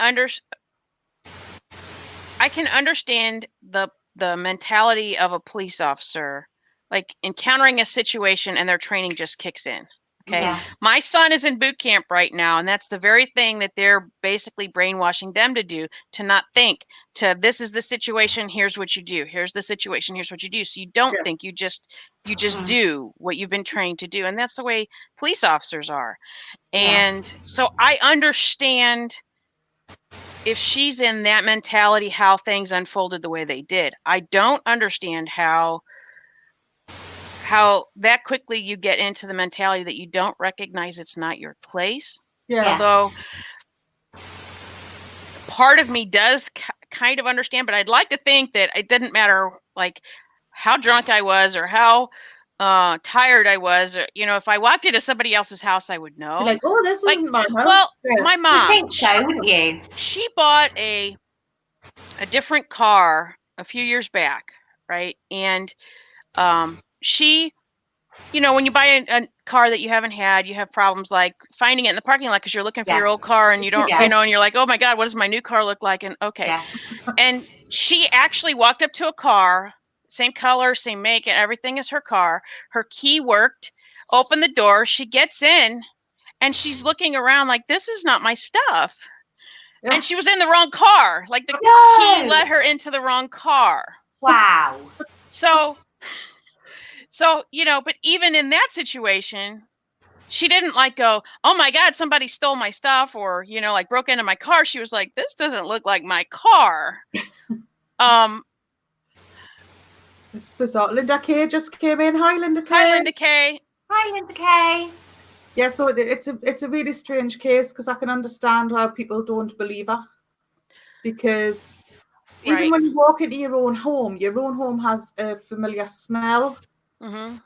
understand the mentality of a police officer, like encountering a situation and their training just kicks in. Okay. Yeah. My son is in boot camp right now, and that's the very thing that they're basically brainwashing them to do, to not think, to this is the situation, here's what you do. Here's the situation, here's what you do. So you don't think, you just do what you've been trained to do. And that's the way police officers are. And so I understand if she's in that mentality, how things unfolded the way they did. I don't understand how that quickly you get into the mentality that you don't recognize it's not your place. Yeah. Although part of me does kind of understand, but I'd like to think that it didn't matter like how drunk I was or how tired I was, or, if I walked into somebody else's house, I would know. You're like, oh, this isn't my house. Well, my mom, think so, wouldn't you? She bought a different car a few years back, right? And she, when you buy a car that you haven't had, you have problems like finding it in the parking lot because you're looking for your old car and you don't, and you're like, oh my God, what does my new car look like? And and she actually walked up to a car, same color, same make, and everything is her car. Her key worked, opened the door, she gets in, and she's looking around like, this is not my stuff. Yeah. And she was in the wrong car. Like the key let her into the wrong car. Wow. So, but even in that situation, she didn't like go, oh my God, somebody stole my stuff, or, like broke into my car. She was like, this doesn't look like my car. It's bizarre. Linda Kay just came in. Hi, Linda Kay. Hi, Linda Kay. Hi, Linda Kay. Yeah, so it's a really strange case because I can understand how people don't believe her. Because even when you walk into your own home has a familiar smell. Mm-hmm.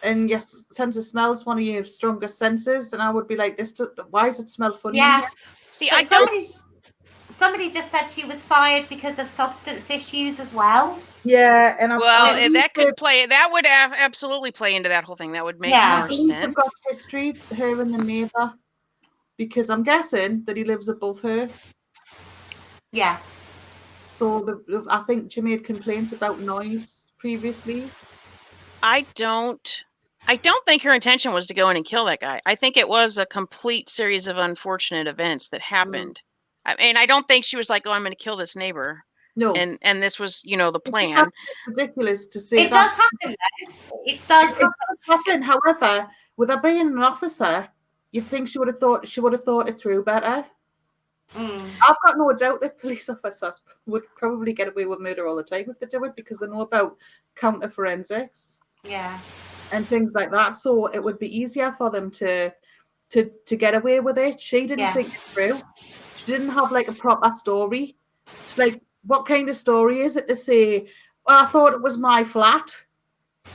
And your sense of smell is one of your strongest senses. And I would be like, why does it smell funny? Yeah. See, I don't. Somebody just said she was fired because of substance issues as well. Yeah, and that would absolutely play into that whole thing. That would make more sense. Got history, her and the neighbour, because I'm guessing that he lives above her. Yeah. So I think she made complaints about noise previously. I don't think her intention was to go in and kill that guy. I think it was a complete series of unfortunate events that happened. I mean, I don't think she was like, oh, I'm going to kill this neighbor. No. And this was, the plan. It's ridiculous to say it that. It does happen. However, with her being an officer, you'd think she would have thought it through better. I've got no doubt that police officers would probably get away with murder all the time if they do it, because they know about counter forensics. Yeah. And things like that. So it would be easier for them to get away with it. She didn't think it through. She didn't have like a proper story. She's like, what kind of story is it to say, well, I thought it was my flat?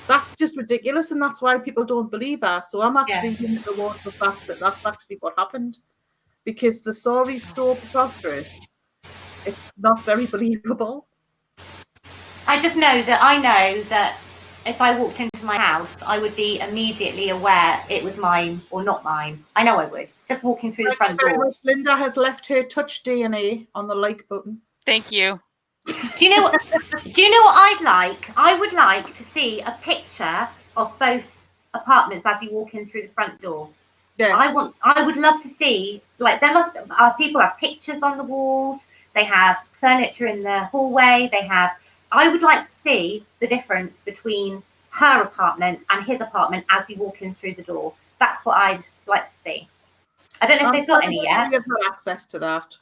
That's just ridiculous, and that's why people don't believe her. So I'm actually giving the award for the fact that that's actually what happened, because the story's so preposterous. It's not very believable. I know that if I walked into my house, I would be immediately aware it was mine or not mine. I know I would. Just walking through the front door. Linda has left her touch DNA on the like button. Thank you. Do you know what? Do you know what I'd like? I would like to see a picture of both apartments as you walk in through the front door. Yes. I would love to see, like, people have pictures on the walls, they have furniture in the hallway, I would like to see the difference between her apartment and his apartment as you walk in through the door. That's what I'd like to see. I don't know if they've got any yet. We've got access to that.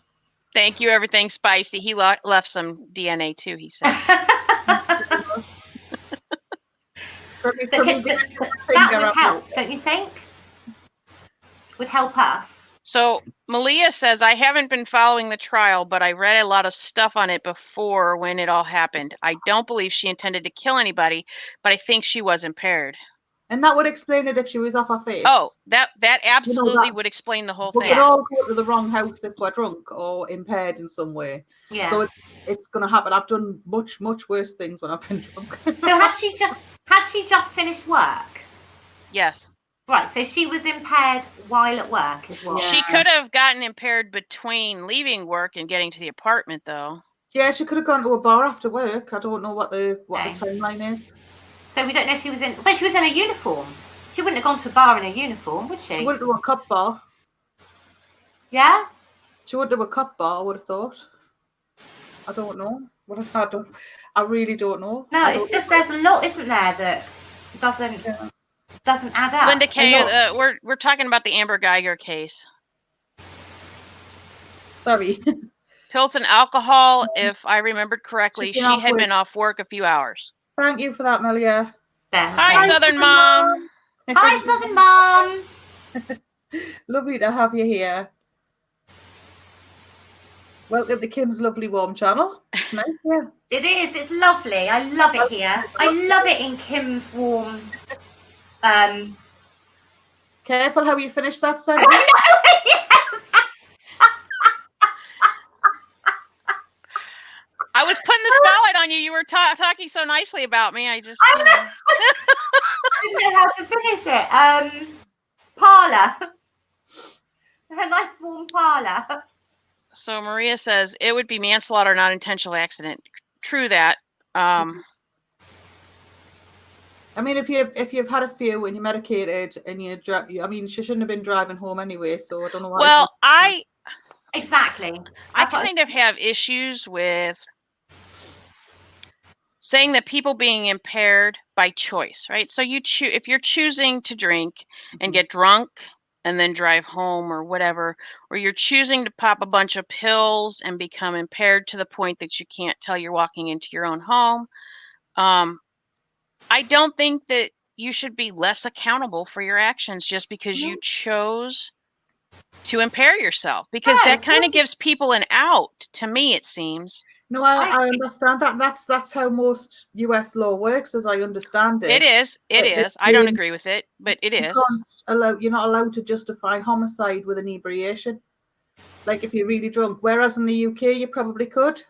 Thank you, everything spicy. He left some DNA too, he said. That would help, don't you think? Would help us. So Malia says, I haven't been following the trial, but I read a lot of stuff on it before when it all happened. I don't believe she intended to kill anybody, but I think she was impaired. And that would explain it if she was off her face. Oh, that absolutely would explain the whole thing. We could all go to the wrong house if we're drunk or impaired in some way. Yeah. So it's going to happen. I've done much worse things when I've been drunk. So had she just finished work? Yes. Right, so she was impaired while at work as well. Yeah. She could have gotten impaired between leaving work and getting to the apartment, though. Yeah, she could have gone to a bar after work. I don't know what the timeline is. So we don't know if she was in... But she was in a uniform. She wouldn't have gone to a bar in a uniform, would she? She wouldn't do a cup bar. Yeah? She wouldn't do a cup bar, I would have thought. I don't know. I really don't know. No, it's just there's a lot, isn't there, that doesn't add up. Linda Kay, we're talking about the Amber Geiger case. Sorry. Pills and alcohol, if I remembered correctly, she had been off work a few hours. Thank you for that, Melia. Hi, Southern Mom. Hi, Southern Mom. Lovely to have you here. Welcome to Kim's lovely warm channel. Nice, yeah. It is. It's lovely. I love it here. I love it in Kim's warm. Careful how you finish that sentence. I was putting the spotlight on you. You were talking so nicely about me. I just I didn't know how to finish it. Parlor. A nice warm parlor. So Maria says it would be manslaughter, not intentional accident. True that. I mean, if you've had a few and you're medicated and she shouldn't have been driving home anyway. So I don't know why. Well, exactly. I kind of have issues with saying that people being impaired by choice, right? So if you're choosing to drink and get drunk and then drive home or whatever, or you're choosing to pop a bunch of pills and become impaired to the point that you can't tell you're walking into your own home, I don't think that you should be less accountable for your actions just because you chose to impair yourself, because that kind of gives people an out, to me, it seems. No, I understand that. That's how most US law works, as I understand it. It is. I don't agree with it, but it is. You're not allowed to justify homicide with inebriation, like if you're really drunk. Whereas in the UK, you probably could.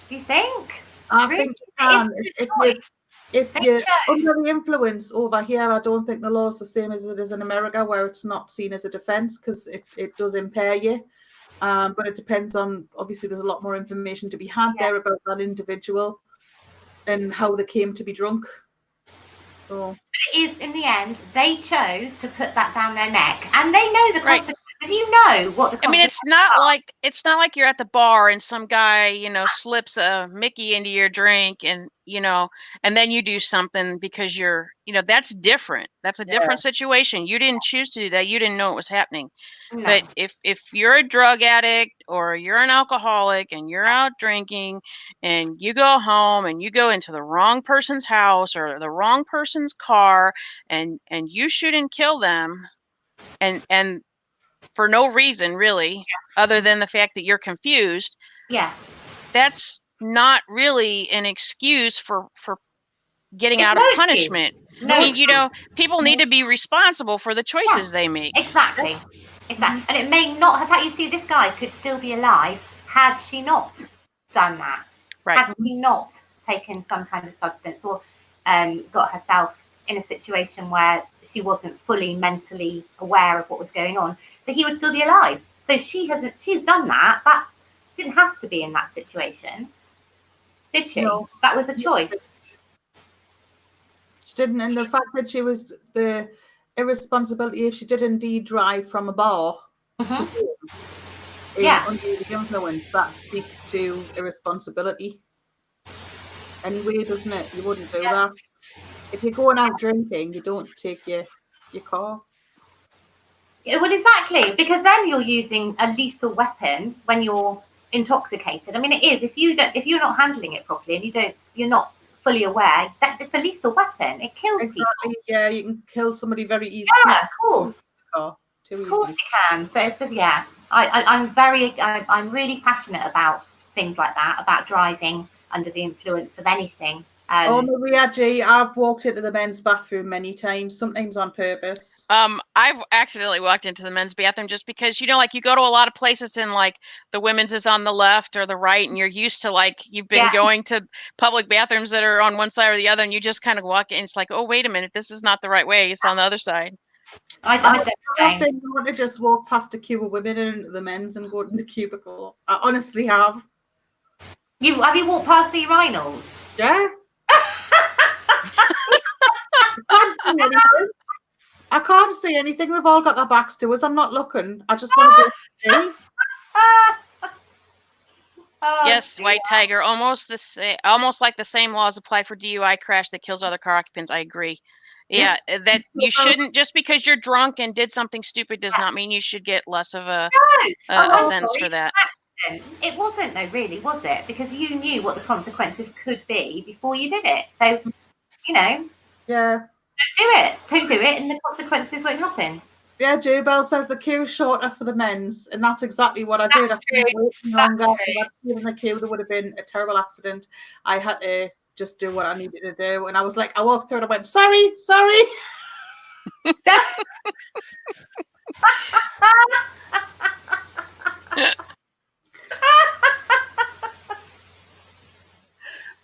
Do you think? I think you can. If you're under the influence over here, I don't think the law is the same as it is in America, where it's not seen as a defense because it does impair you. But it depends on, obviously, there's a lot more information to be had there about that individual and how they came to be drunk. So it is, in the end, they chose to put that down their neck, and they know the consequences. You know what the consequences. I mean, it's not like you're at the bar and some guy, slips a Mickey into your drink and then you do something because you're, that's different. That's a different situation. You didn't choose to do that. You didn't know it was happening. No. But if you're a drug addict or you're an alcoholic and you're out drinking and you go home and you go into the wrong person's house or the wrong person's car and you shoot and kill them and for no reason really, other than the fact that you're confused. Yeah. That's not really an excuse for getting out of punishment. No. I mean, people need to be responsible for the choices they make. Exactly. And it may not have, you see, this guy could still be alive had she not done that. Right. Had she not taken some kind of substance or got herself in a situation where she wasn't fully mentally aware of what was going on, that he would still be alive. So she's done that. That didn't have to be in that situation. Did she? No. That was a choice. She didn't, and the fact that she was the irresponsibility if she did indeed drive from a bar to home under the influence, that speaks to irresponsibility. Anyway, doesn't it? You wouldn't do that. If you're going out drinking, you don't take your car. Yeah, well, exactly, because then you're using a lethal weapon when you're intoxicated. I mean, it is if you're not handling it properly and you're not fully aware that it's a lethal weapon. It kills people. Yeah, you can kill somebody very easily. Yeah, of course. Of course you can. So it's just I'm really passionate about things like that, about driving under the influence of anything. Maria G, I've walked into the men's bathroom many times, sometimes on purpose. I've accidentally walked into the men's bathroom just because, you go to a lot of places and like the women's is on the left or the right, and you're used to you've been going to public bathrooms that are on one side or the other, and you just kind of walk in. It's like, oh, wait a minute, this is not the right way. It's on the other side. I don't want to just walk past a queue of women into the men's and go to the cubicle. I honestly have. Have you walked past the urinals? Yeah. I can't see anything. They've all got their backs to us. I'm not looking. I just want to go see. Yes, White Tiger. Almost like the same laws apply for DUI crash that kills other car occupants. I agree. Yeah, that you shouldn't, just because you're drunk and did something stupid does not mean you should get less of a sentence for that. It wasn't though, really, was it? Because you knew what the consequences could be before you did it. So, yeah. Don't do it, and the consequences won't happen. Yeah, Joe Bell says the queue's shorter for the men's, and that's exactly what I did. I think longer. If I'd been in the queue, there would have been a terrible accident. I had to just do what I needed to do, and I was like, I walked through and I went, sorry.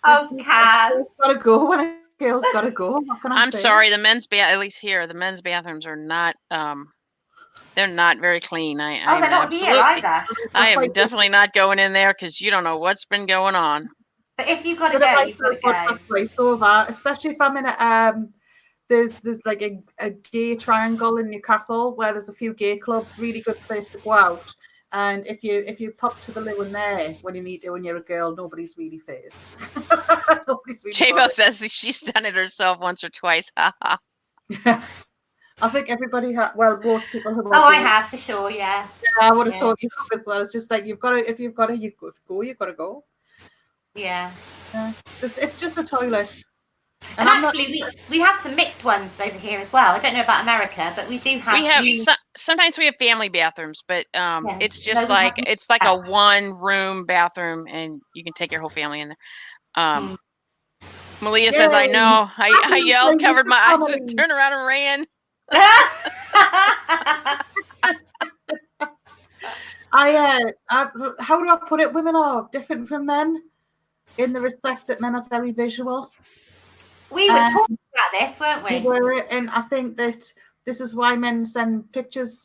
Oh, Kaz. Gotta go when a girl's gotta go. What can I say? Sorry, the men's at least here, the men's bathrooms are not they're not very clean. They're not here either. I am definitely not going in there because you don't know what's been going on. But if you've got to go, you've got to go. Over, especially if I'm in there's like a gay triangle in Newcastle where there's a few gay clubs. Really good place to go out. And if you pop to the loo in there when you need to, when you're a girl, nobody's really phased. J-Bell says she's done it herself once or twice. Yes. I think everybody most people have. I have for sure, yeah. Yeah, I would have thought you have as well. It's just like if you've got to go, you've got to go. Yeah. It's just a toilet. And actually, we have some mixed ones over here as well. I don't know about America, but we do have. Sometimes we have family bathrooms, but it's just it's like a one-room bathroom, and you can take your whole family in there. Malia says, "I know." I yelled, covered my eyes, and turned around and ran. How do I put it? Women are different from men in the respect that men are very visual. We were talking about this, weren't we? We were, and I think that this is why men send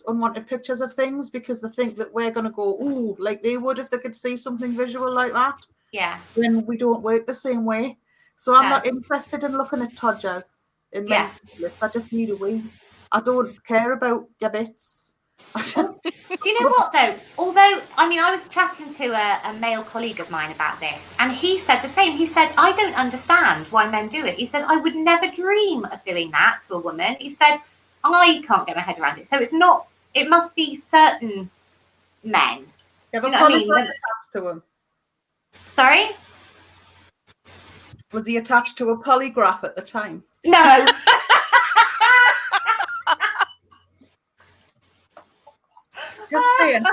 unwanted pictures of things, because they think that we're going to go, ooh, like they would if they could see something visual like that. Yeah. When we don't work the same way. So I'm not interested in looking at todgers in men's toilets. I just need a wee. I don't care about your bits. Do you know what though? Although, I was chatting to a male colleague of mine about this, and he said the same. He said, I don't understand why men do it. He said, I would never dream of doing that to a woman. He said, I can't get my head around it. So it must be certain men. You have a polygraph attached to him. Sorry? Was he attached to a polygraph at the time? No. Just saying.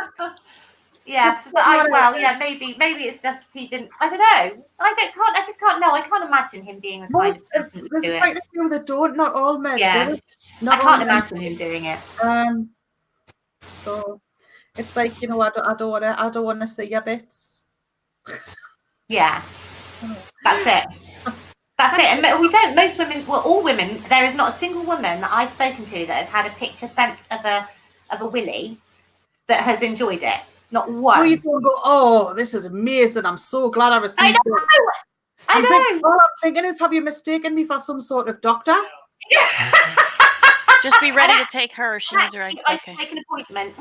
Yeah, maybe it's just he didn't. I don't know. I just can't. No, I can't imagine him being the kind of person to do it. There's quite a few that don't. Not all men do it. I can't imagine him doing it. So it's like, I don't want to see your bits. Yeah, that's it. That's it. And we don't. Most women, all women. There is not a single woman that I've spoken to that has had a picture sent of a willy that has enjoyed it. Not one. Well, you don't go, oh, this is amazing. I'm so glad I received it. I know. All I'm thinking is, have you mistaken me for some sort of doctor? Just be ready to take her. She needs her. I Okay. should make an appointment.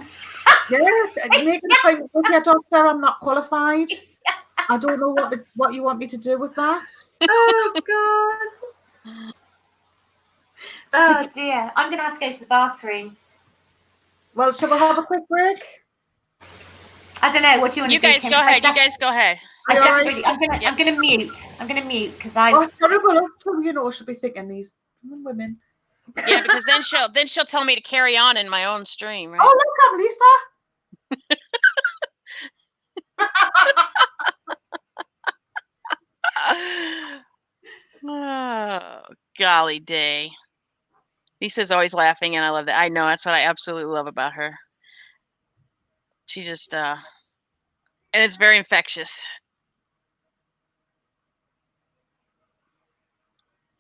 Yeah, make an appointment with your doctor. I'm not qualified. I don't know what you want me to do with that. Oh God. Oh dear. I'm gonna have to go to the bathroom. Well, shall we have a quick break? I don't know. What do you want You to do? guys Kim? go ahead. You guys go ahead. I All right. desperately, I'm gonna mute. I'm gonna mute because I. Oh, terrible. Us two, should be thinking these women. Yeah, because then she'll tell me to carry on in my own stream, right? Oh, look, I'm Lisa. Oh, golly day. Lisa's always laughing, and I love that. I know, that's what I absolutely love about her. She just, and it's very infectious.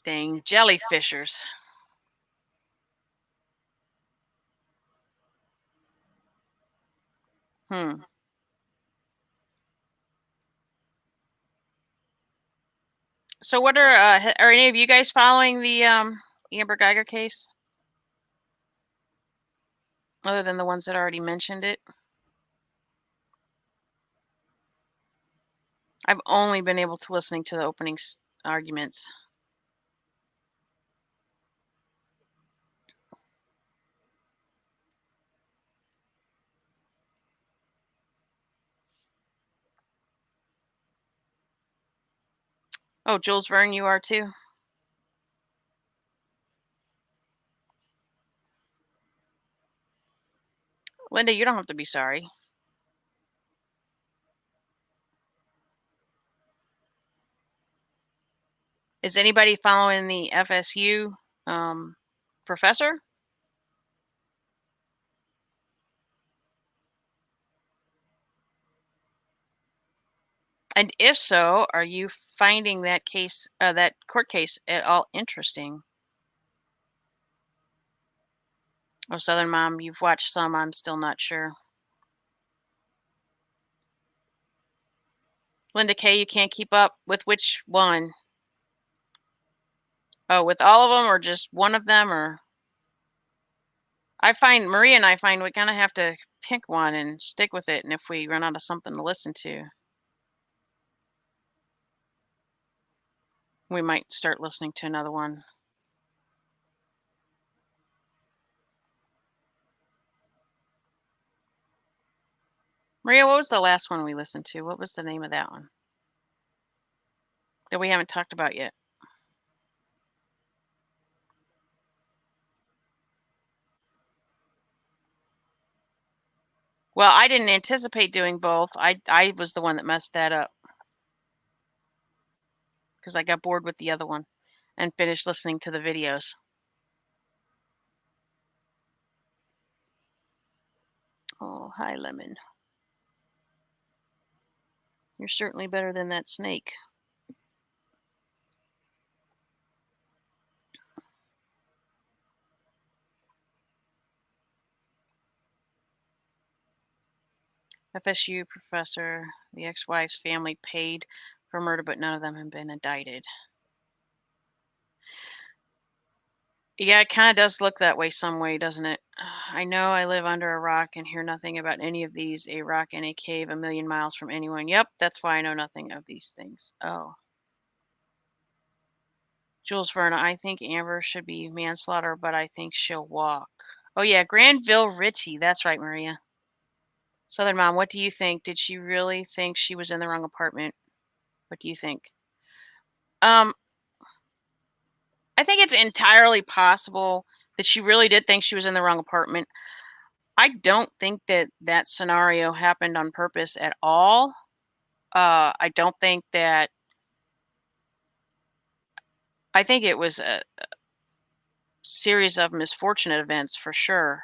Dang, jellyfishers. So what are any of you guys following the Amber Geiger case? Other than the ones that already mentioned it? I've only been able to listening to the opening arguments. Oh, Jules Verne, you are too? Linda, you don't have to be sorry. Is anybody following the FSU professor? And if so, are you finding that case, that court case, at all interesting? Oh, Southern Mom, you've watched some. I'm still not sure. Linda K, you can't keep up with which one? Oh, with all of them, or just one of them, or? I find Maria and I find we kind of have to pick one and stick with it, and if we run out of something to listen to, we might start listening to another one. Maria, what was the last one we listened to? What was the name of that one that we haven't talked about yet? Well, I didn't anticipate doing both. I was the one that messed that up because I got bored with the other one and finished listening to the videos. Oh, hi, Lemon. You're certainly better than that snake. FSU professor, the ex-wife's family paid for murder, but none of them have been indicted. Yeah, it kind of does look that way some way, doesn't it? I know I live under a rock and hear nothing about any of these. A rock in a cave a million miles from anyone. Yep, that's why I know nothing of these things. Oh. Jules Verna, I think Amber should be manslaughter, but I think she'll walk. Oh, yeah, Granville Ritchie. That's right, Maria. Southern Mom, what do you think? Did she really think she was in the wrong apartment? What do you think? I think it's entirely possible that she really did think she was in the wrong apartment. I don't think that scenario happened on purpose at all. I don't think that. I think it was a series of misfortunate events for sure.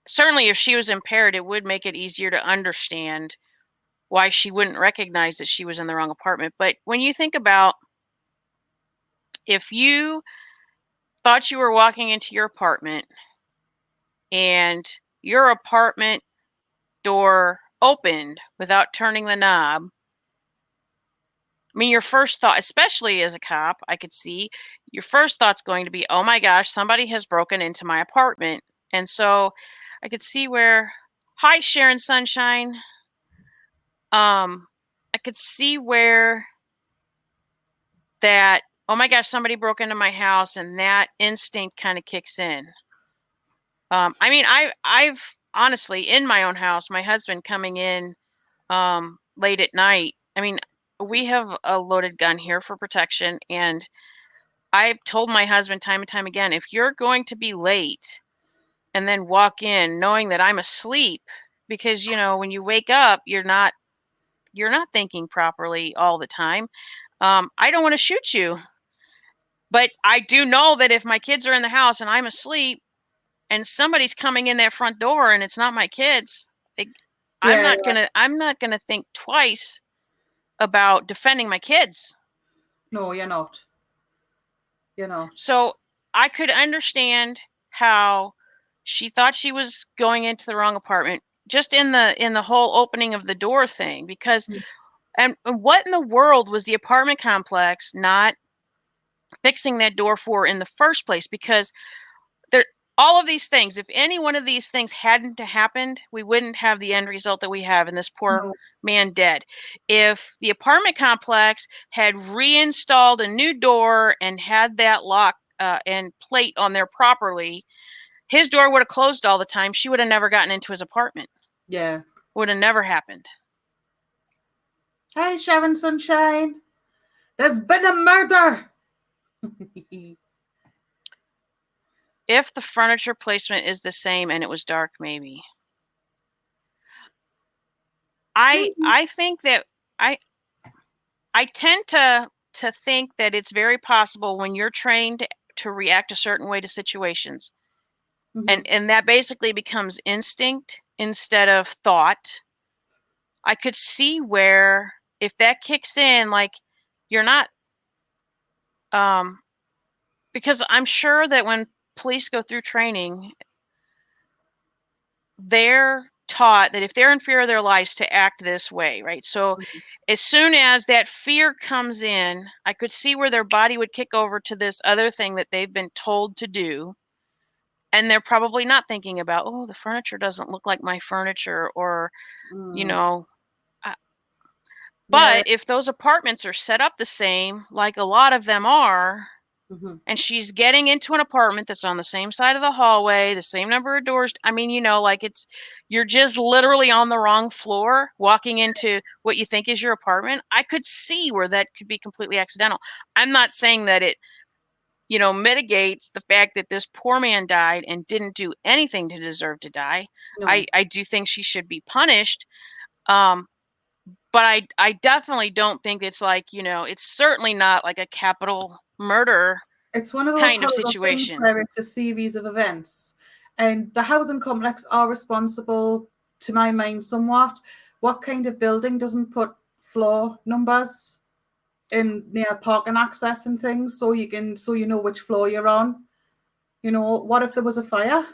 Certainly, if she was impaired, it would make it easier to understand why she wouldn't recognize that she was in the wrong apartment. But when you think about if you thought you were walking into your apartment and your apartment door opened without turning the knob, I mean, your first thought, especially as a cop, I could see your first thought's going to be, oh my gosh, somebody has broken into my apartment. And so I could see where, hi, Sharon Sunshine. I could see where that, oh my gosh, somebody broke into my house, and that instinct kind of kicks in. I mean, I've honestly, in my own house, my husband coming in late at night. I mean, we have a loaded gun here for protection, and I've told my husband time and time again, if you're going to be late and then walk in knowing that I'm asleep, because when you wake up, you're not thinking properly all the time. I don't want to shoot you, but I do know that if my kids are in the house and I'm asleep and somebody's coming in that front door and it's not my kids, I'm not gonna think twice about defending my kids. No, you're not. You're not. So I could understand how she thought she was going into the wrong apartment, just in the whole opening of the door thing, because and what in the world was the apartment complex not fixing that door for in the first place? Because there, all of these things, if any one of these things hadn't happened, we wouldn't have the end result that we have, and this poor man dead. If the apartment complex had reinstalled a new door and had that lock and plate on there properly, his door would have closed all the time. She would have never gotten into his apartment. Yeah. Would have never happened. Hey, Sharon Sunshine. There's been a murder. If the furniture placement is the same and it was dark, maybe. I think that I tend to think that it's very possible when you're trained to react a certain way to situations, and that basically becomes instinct instead of thought. I could see where if that kicks in, like you're not, because I'm sure that when police go through training, they're taught that if they're in fear of their lives to act this way, right? So as soon as that fear comes in, I could see where their body would kick over to this other thing that they've been told to do. And they're probably not thinking about, oh, the furniture doesn't look like my furniture, or, but if those apartments are set up the same, like a lot of them are, and she's getting into an apartment that's on the same side of the hallway, the same number of doors. I mean, like you're just literally on the wrong floor walking into what you think is your apartment. I could see where that could be completely accidental. I'm not saying that it, mitigates the fact that this poor man died and didn't do anything to deserve to die. No. I do think she should be punished. But I definitely don't think it's like, it's certainly not like a capital murder. It's one of those kind of situation where it's a series of events, and the housing complex are responsible, to my mind, somewhat. What kind of building doesn't put floor numbers in near parking access and things, so you know which floor you're on? What if there was a fire?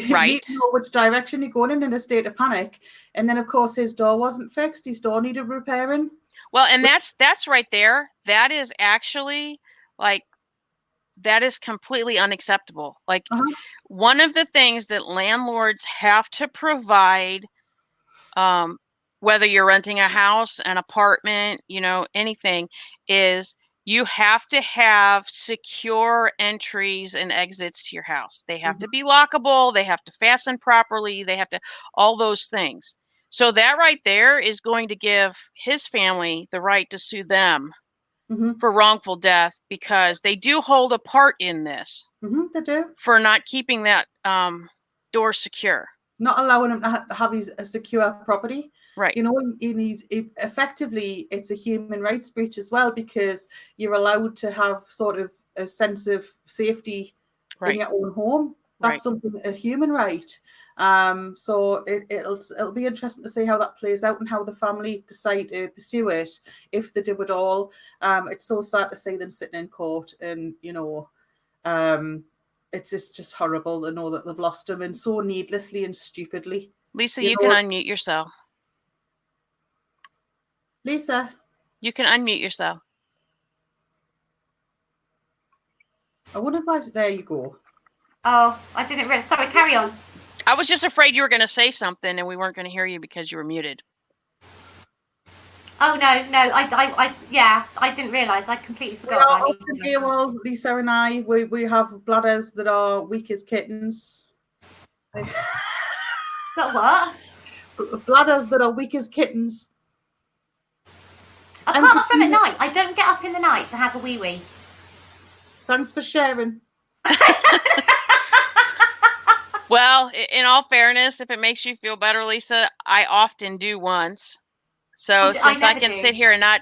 Right. You need to know which direction you're going in a state of panic. And then, of course, his door wasn't fixed. His door needed repairing. Well, and that's right there. That is actually that is completely unacceptable. Like one of the things that landlords have to provide, whether you're renting a house, an apartment, anything, is you have to have secure entries and exits to your house. They have to be lockable. They have to fasten properly. They have to, all those things. So that right there is going to give his family the right to sue them for wrongful death, because they do hold a part in this. They do. For not keeping that door secure. Not allowing him to have a secure property. Right. Effectively, it's a human rights breach as well, because you're allowed to have sort of a sense of safety in your own home. That's something, a human right. So it'll be interesting to see how that plays out and how the family decide to pursue it, if they do at all. It's so sad to see them sitting in court, and it's just horrible to know that they've lost him, and so needlessly and stupidly. Lisa, you can unmute yourself. Lisa. You can unmute yourself. I wouldn't like. There you go. Oh, I didn't realize. Sorry, carry on. I was just afraid you were going to say something and we weren't going to hear you because you were muted. Oh no, I didn't realise. I completely We forgot. are often here, well, Lisa and I, we have bladders that are weak as kittens. Got what? Bladders that are weak as kittens. Apart from at night, I don't get up in the night to have a wee wee. Thanks for sharing. Well, in all fairness, if it makes you feel better, Lisa, I often do once. So since I can sit here and not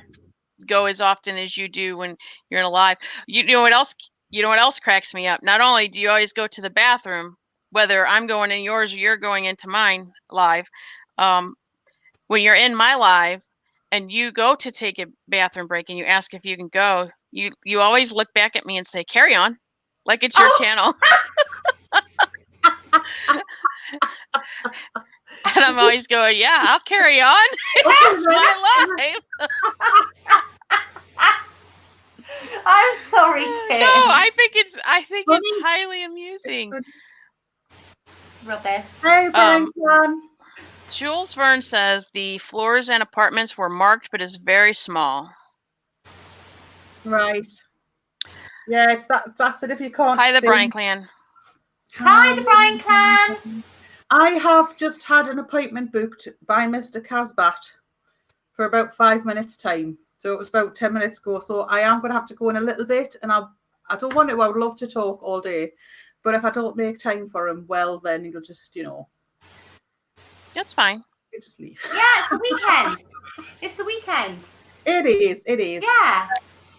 go as often as you do when you're in a live, you know what else? You know what else cracks me up? Not only do you always go to the bathroom, whether I'm going in yours or you're going into mine live, when you're in my live and you go to take a bathroom break and you ask if you can go, you always look back at me and say, "Carry on," like it's your channel. And I'm always going, "Yeah, I'll carry on. It's my life." I'm sorry, Kim. No, I think it's highly amusing. Rubbish. Hey, Jules Verne says the floors and apartments were marked, but is very small. Right. Yeah, that's it. If you can't. Hi, the Bryan clan. Hi, the Bryan clan. I have just had an appointment booked by Mr. Kazbat for about 5 minutes time. So it was about 10 minutes ago. So I am going to have to go in a little bit, and I don't want to. I would love to talk all day, but if I don't make time for him, well, then he'll just, That's fine. You just leave. Yeah, it's the weekend. It's the weekend. It is. It is. Yeah.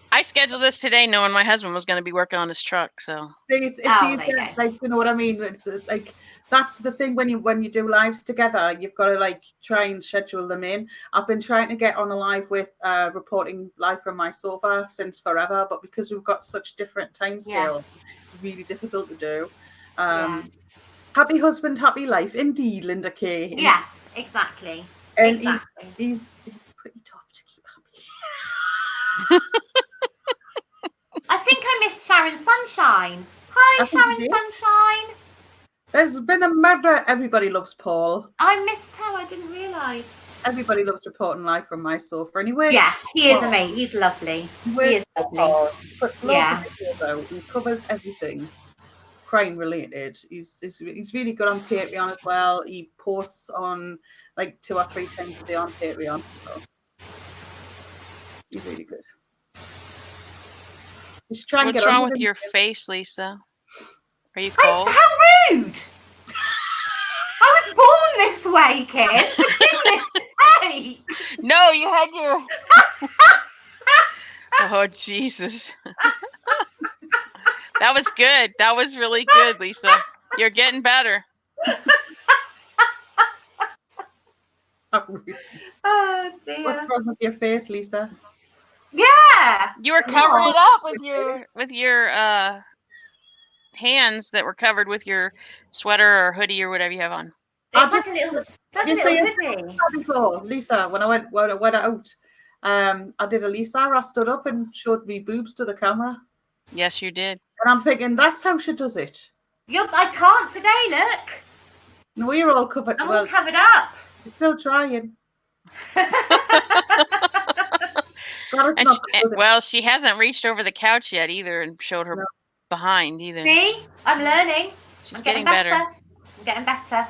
I scheduled this today knowing my husband was going to be working on his truck. So see, it's easier, like, you know what I mean? It's like, that's the thing when you do lives together, you've got to like try and schedule them in. I've been trying to get on a live with reporting live from my sofa since forever, but because we've got such different time scales, it's really difficult to do. Happy husband, happy life. Indeed, Linda Kay. Yeah, exactly. And he's pretty tough to keep happy. I think I missed Sharon Sunshine. Hi, Sharon Sunshine. There's been a murder. Everybody loves Paul. I missed her. I didn't realise. Everybody loves reporting live from my sofa. Anyway, yes, he is amazing. He's lovely. He is lovely. He puts loads of videos out. He covers everything crime related. He's really good on Patreon as well. He posts on like 2 or 3 times a day on Patreon. So he's really good. What's wrong with your face, Lisa? Are you cold? How rude! I was born this way, kid. No, you had your. Oh, Jesus. That was good. That was really good, Lisa. You're getting better. Oh, dear. What's wrong with your face, Lisa? Yeah. You were covering it up with your hands that were covered with your sweater or hoodie or whatever you have on. Before, Lisa, when I went out, I did a Lisa. I stood up and showed me boobs to the camera. Yes, you did. And I'm thinking that's how she does it. I can't today. Look. No, we're all covered. I'm all covered up. You're still trying. She hasn't reached over the couch yet either and showed her behind either. See, I'm learning. She's getting better. I'm getting better.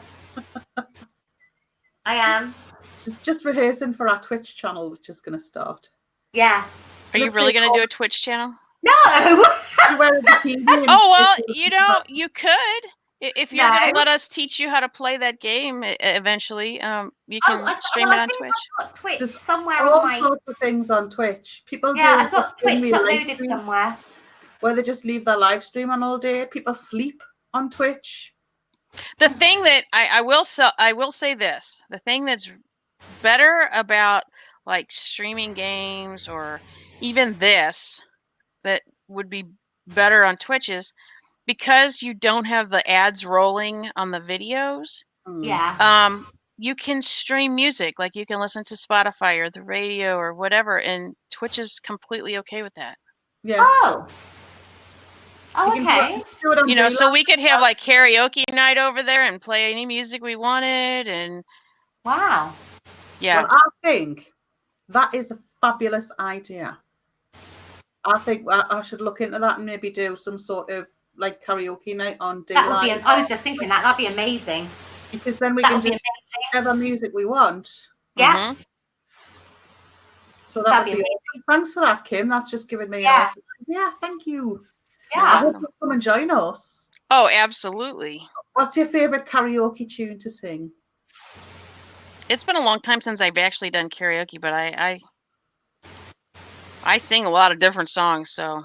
I am. She's just rehearsing for our Twitch channel, which is going to start. Yeah. Are you really going to do a Twitch channel? No. Oh, well, you could. If you're going to let us teach you how to play that game eventually, you can stream it on Twitch. I've got Twitch somewhere all on my... sorts of things on Twitch. People do. I've got Twitch uploaded somewhere. Where they just leave their live stream on all day. People sleep on Twitch. The thing that I will say this. The thing that's better about like streaming games or even this that would be better on Twitch is because you don't have the ads rolling on the videos. Yeah. you can stream music, like you can listen to Spotify or the radio or whatever, and Twitch is completely okay with that. Yeah. Oh. Oh, You can okay. do it on You know, so Daylight. we could have like karaoke night over there and play any music we wanted, and Wow. yeah. Well, I think that is a fabulous idea. I think I should look into that and maybe do some sort of like karaoke night on That would be. Daylight. I was just thinking that'd be amazing. Because then we That can would be just amazing. whatever music we want. Yeah. Mhm. So that That'd would be be awesome. Thanks for that, Kim. That's just given me an Yeah. awesome. Yeah, thank you. You're I Yeah. hope welcome. you come and join us. Oh, absolutely. What's your favorite karaoke tune to sing? It's been a long time since I've actually done karaoke, but I sing a lot of different songs, so.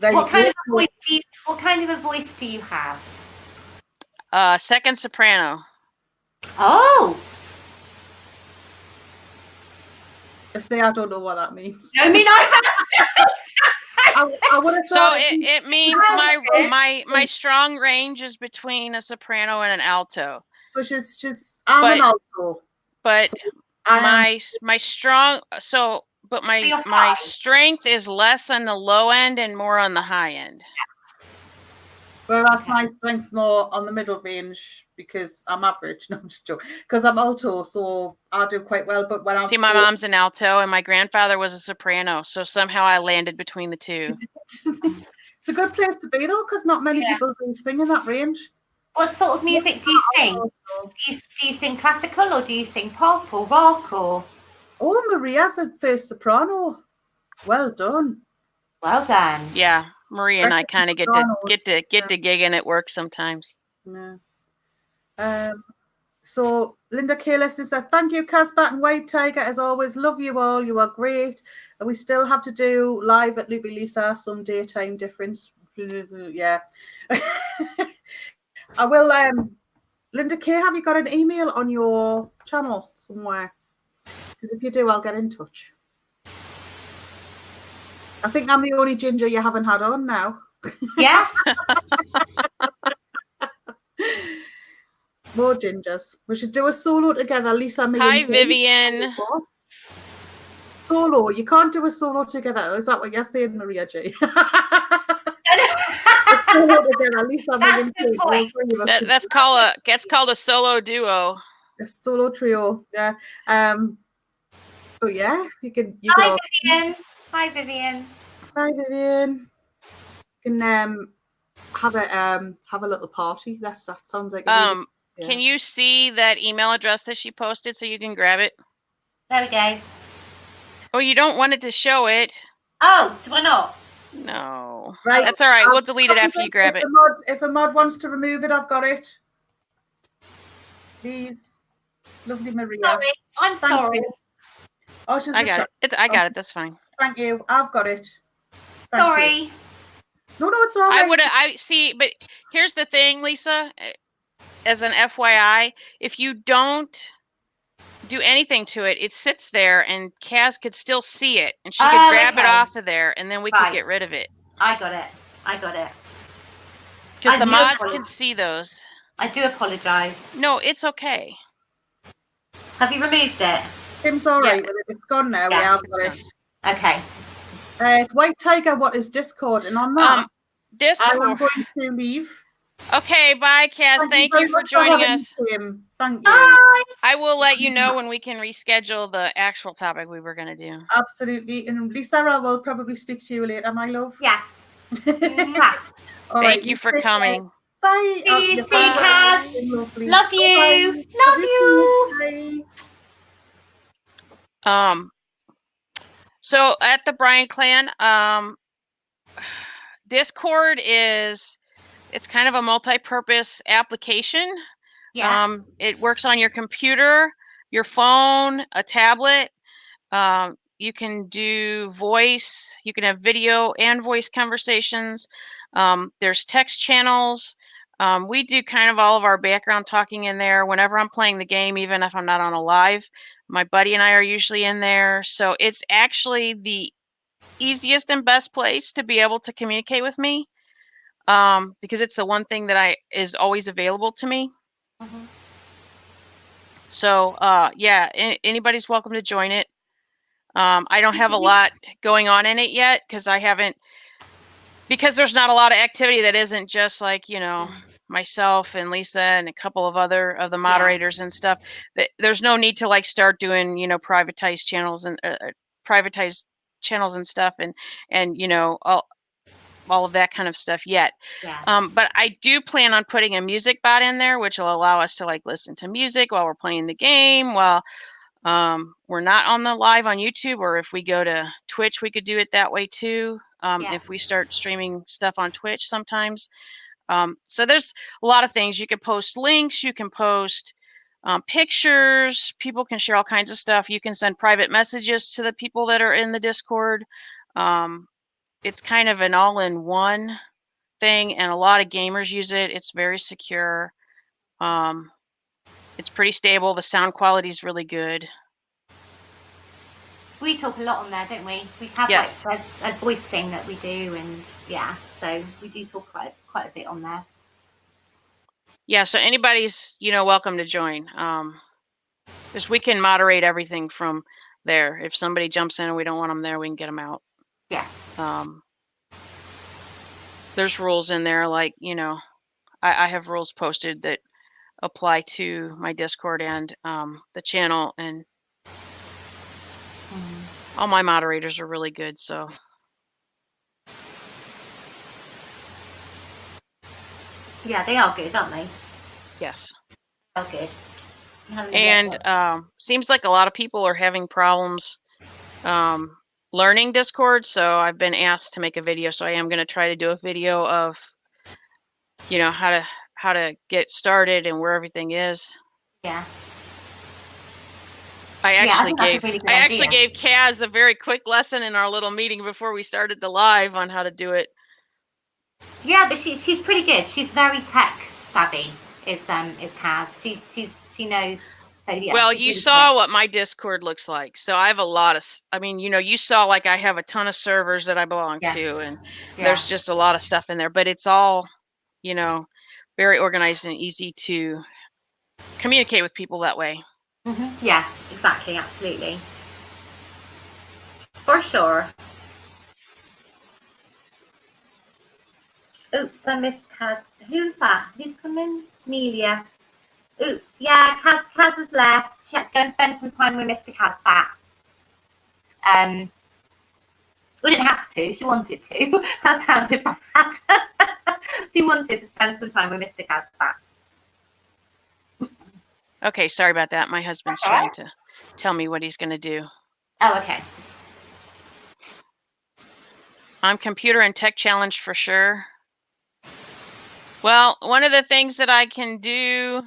There What you kind go. of a voice do you? What kind of a voice do you have? Second soprano. Oh. I say I don't know what that means. I mean, I would have So thought it means my strong range is between a soprano and an alto. So I'm an alto. But So my strong but you're my high. strength is less on the low end and more on the high end. Whereas my strength's more on the middle range because I'm average. No, I'm just joking. Because I'm alto, so I do quite well. But when See, my mom's an alto and my grandfather was a soprano, so somehow I landed between the two. It's a good place to be though, because not many people do sing in that range. What sort of music do you sing? Do you sing classical or do you sing pop or rock or? Oh, Maria's a first soprano. Well done. Well done. Yeah, Maria and I kind of get to gigging at work sometimes. Yeah. So Linda K. Leslie said, "Thank you, Kazbat and WhiteTiger. As always, love you all. You are great. And we still have to do live at Loopy Lisa, some daytime difference." Yeah. I will. Linda K, have you got an email on your channel somewhere? Because if you do, I'll get in touch. I think I'm the only ginger you haven't had on now. Yeah. More gingers. We should do a solo together, Lisa. Me Hi, and Kim. Vivian. Solo. You can't do a solo together. Is that what you're saying, Maria G? Solo together, Lisa, me and Kim. That's called a solo duo. A solo trio. Yeah. So yeah, you can. Hi, Vivian. Hi, Vivian. Hi, Vivian. You can have a little party. That sounds like a really, Can you see that email address that she posted so you can grab it? There we go. Oh, you don't want it to show it. Oh, do I not? No. Right. That's all right. We'll delete it after you grab it. If a mod wants to remove it, I've got it. Please. Lovely Maria. Sorry. I'm sorry. You. Oh, I got it. I got it. That's fine. Thank you. I've got it. Sorry. You. No, it's all right. I see, but here's the thing, Lisa. As an FYI, if you don't do anything to it, it sits there, and Kaz could still see it, and she could grab it off of there, and then we could get rid of it. I got it. Because the mods can see those. I do apologise. No, it's okay. Have you removed it? Tim's all right with it. It's gone now. Yeah, I've got it. Okay. WhiteTiger, what is Discord? And on that, Discord. I'm going to leave. Okay, bye, Kaz. Thank you for joining us. Thank you. Bye. I will let you know when we can reschedule the actual topic we were going to do. Absolutely. And Lisa, I will probably speak to you later, my love. Yeah. Thank you for coming. Bye. See you, Kaz. Love you. Love you. Bye. So at the Bryan Clan, Discord it's kind of a multi-purpose application. Yeah. It works on your computer, your phone, a tablet. You can do voice. You can have video and voice conversations. There's text channels. We do kind of all of our background talking in there whenever I'm playing the game, even if I'm not on a live. My buddy and I are usually in there. So it's actually the easiest and best place to be able to communicate with me, because it's the one thing that is always available to me. So yeah, anybody's welcome to join it. I don't have a lot going on in it yet because there's not a lot of activity that isn't just like, myself and Lisa and a couple of other of the moderators and stuff. There's no need to like start doing, privatized channels and privatized channels and stuff and all of that kind of stuff yet. But I do plan on putting a music bot in there, which will allow us to like listen to music while we're playing the game, while we're not on the live on YouTube, or if we go to Twitch, we could do it that way too. If we start streaming stuff on Twitch sometimes. So there's a lot of things. You can post links, you can post pictures, people can share all kinds of stuff. You can send private messages to the people that are in the Discord. It's kind of an all-in-one thing, and a lot of gamers use it. It's very secure. It's pretty stable. The sound quality is really good. We talk a lot on there, don't we? We have like a voice thing that we do, and so we do talk quite a bit on there. Yeah, so anybody's welcome to join. Because we can moderate everything from there. If somebody jumps in and we don't want them there, we can get them out. Yeah. There's rules in there, like I have rules posted that apply to my Discord and the channel, and all my moderators are really good, so. Yeah, they are good, aren't they? Yes. They're good. And seems like a lot of people are having problems learning Discord, so I've been asked to make a video. So I am going to try to do a video of, how to get started and where everything is. Yeah. I actually gave Kaz a very quick lesson in our little meeting before we started the live on how to do it. Yeah, but she's pretty good. She's very tech savvy. Is Kaz. She knows. So, yeah, well, you saw what my Discord looks like. So I have a lot of. I mean, you saw like I have a ton of servers that I belong to, and there's just a lot of stuff in there. But it's all, very organized and easy to communicate with people that way. Mm-hmm. Yeah, exactly, absolutely. For sure. Oops, I missed Kaz. Who's that? Who's coming? Amelia. Oops, yeah, Kaz has left. She had to go and spend some time with Mr. Kazbat. We didn't have to, she wanted to. That sounded bad. She wanted to spend some time with Mr. Kazbat. Okay, sorry about that. My husband's trying to tell me what he's going to do. Oh, okay. I'm computer and tech challenged for sure. Well, one of the things that I can do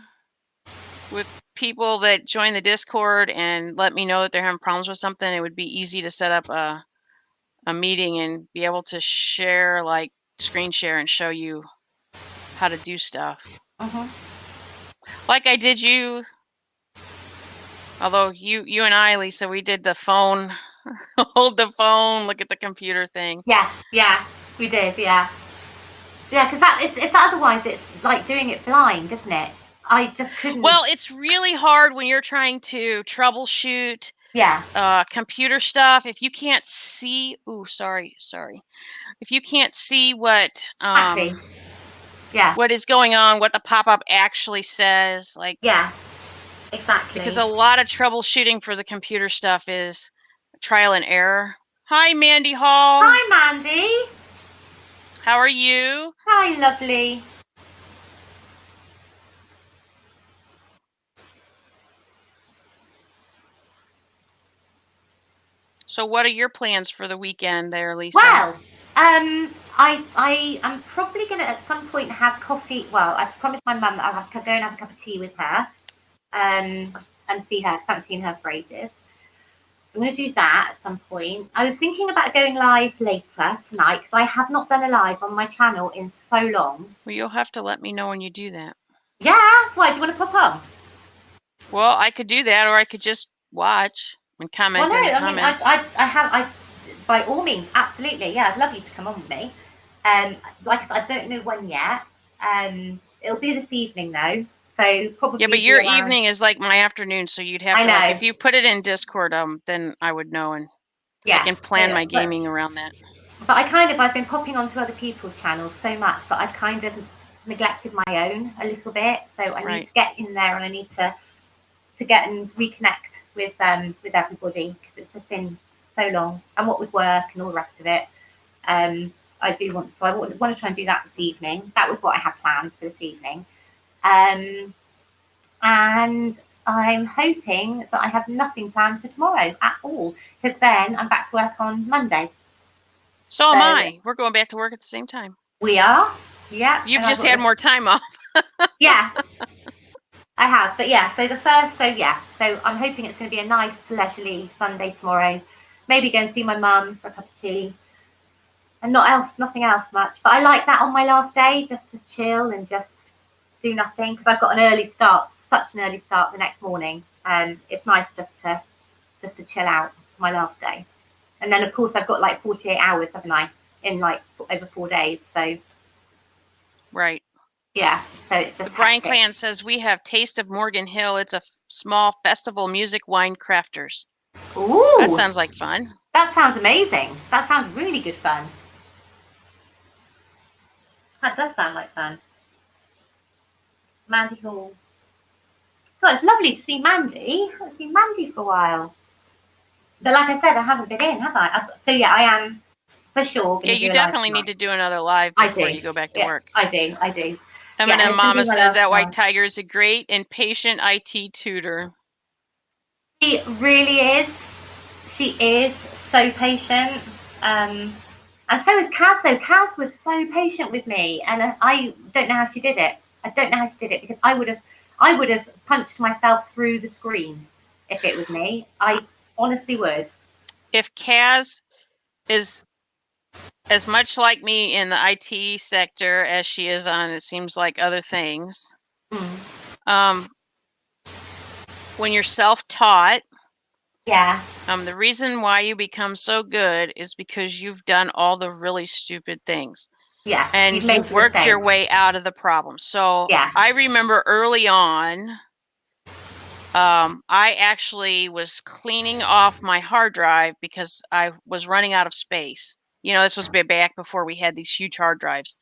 with people that join the Discord and let me know that they're having problems with something, it would be easy to set up a meeting and be able to share, like screen share, and show you how to do stuff. Like I did you. Although you and I, Lisa, we did the phone, hold the phone, look at the computer thing. Yeah, we did, yeah. Yeah, because it's otherwise it's like doing it blind, isn't it? I just couldn't. Well, it's really hard when you're trying to troubleshoot computer stuff. If you can't see, sorry. If you can't see what what is going on, what the pop-up actually says, like exactly. Because a lot of troubleshooting for the computer stuff is trial and error. Hi, Mandy Hall. Hi, Mandy. How are you? Hi, lovely. So what are your plans for the weekend there, Lisa? Well, I am probably going to at some point have coffee. Well, I promised my mum that I'll have to go and have a cup of tea with her and see her. I haven't seen her for ages. I'm going to do that at some point. I was thinking about going live later tonight because I have not done a live on my channel in so long. Well, you'll have to let me know when you do that. Yeah? Why? Do you want to pop on? Well, I could do that, or I could just watch and comment in the comments. I by all means, absolutely. Yeah, I'd love you to come on with me. Like I said, I don't know when yet. It'll be this evening though. So probably. Yeah, but your evening is like my afternoon, so you'd have I to, like, know. if you put it in Discord, then I would know, and Yeah. I can plan my gaming around that. But I've been popping onto other people's channels so much that I've kind of neglected my own a little bit. So I need to get in there, and I need to get and reconnect with everybody, because it's just been so long, and what with work and all the rest of it. I want to try and do that this evening. That was what I had planned for this evening. And I'm hoping that I have nothing planned for tomorrow at all, because then I'm back to work on Monday. So am I. We're going back to work at the same time. We are? Yeah. You've just had more time off. Yeah. I have, but yeah, so I'm hoping it's going to be a nice leisurely Sunday tomorrow. Maybe go and see my mum for a cup of tea. And nothing else much. But I like that on my last day, just to chill and just do nothing, because I've got such an early start the next morning. It's nice just to chill out my last day. And then of course I've got like 48 hours, haven't I, in like over 4 days. So right. Yeah, so it's just. The Brian Clan says we have Taste of Morgan Hill. It's a small festival music wine crafters. Ooh, that sounds like fun. That sounds amazing. That sounds really good fun. That does sound like fun. Mandy Hall. God, it's lovely to see Mandy. I haven't seen Mandy for a while. But like I said, I haven't been in, have I? So yeah, I am for sure. Yeah, you definitely need to do another live before you go back to work. I do. Eminem Mama says that WhiteTiger is a great and patient IT tutor. She really is. She is so patient. And so is Kaz, though. Kaz was so patient with me, and I don't know how she did it. I don't know how she did it, because I would have punched myself through the screen if it was me. I honestly would. If Kaz is as much like me in the IT sector as she is on, it seems like, other things. When you're self-taught, yeah. The reason why you become so good is because you've done all the really stupid things. Yeah. And you've worked your way out of the problem. So yeah. I remember early on, I actually was cleaning off my hard drive because I was running out of space. You know, this was back before we had these huge hard drives.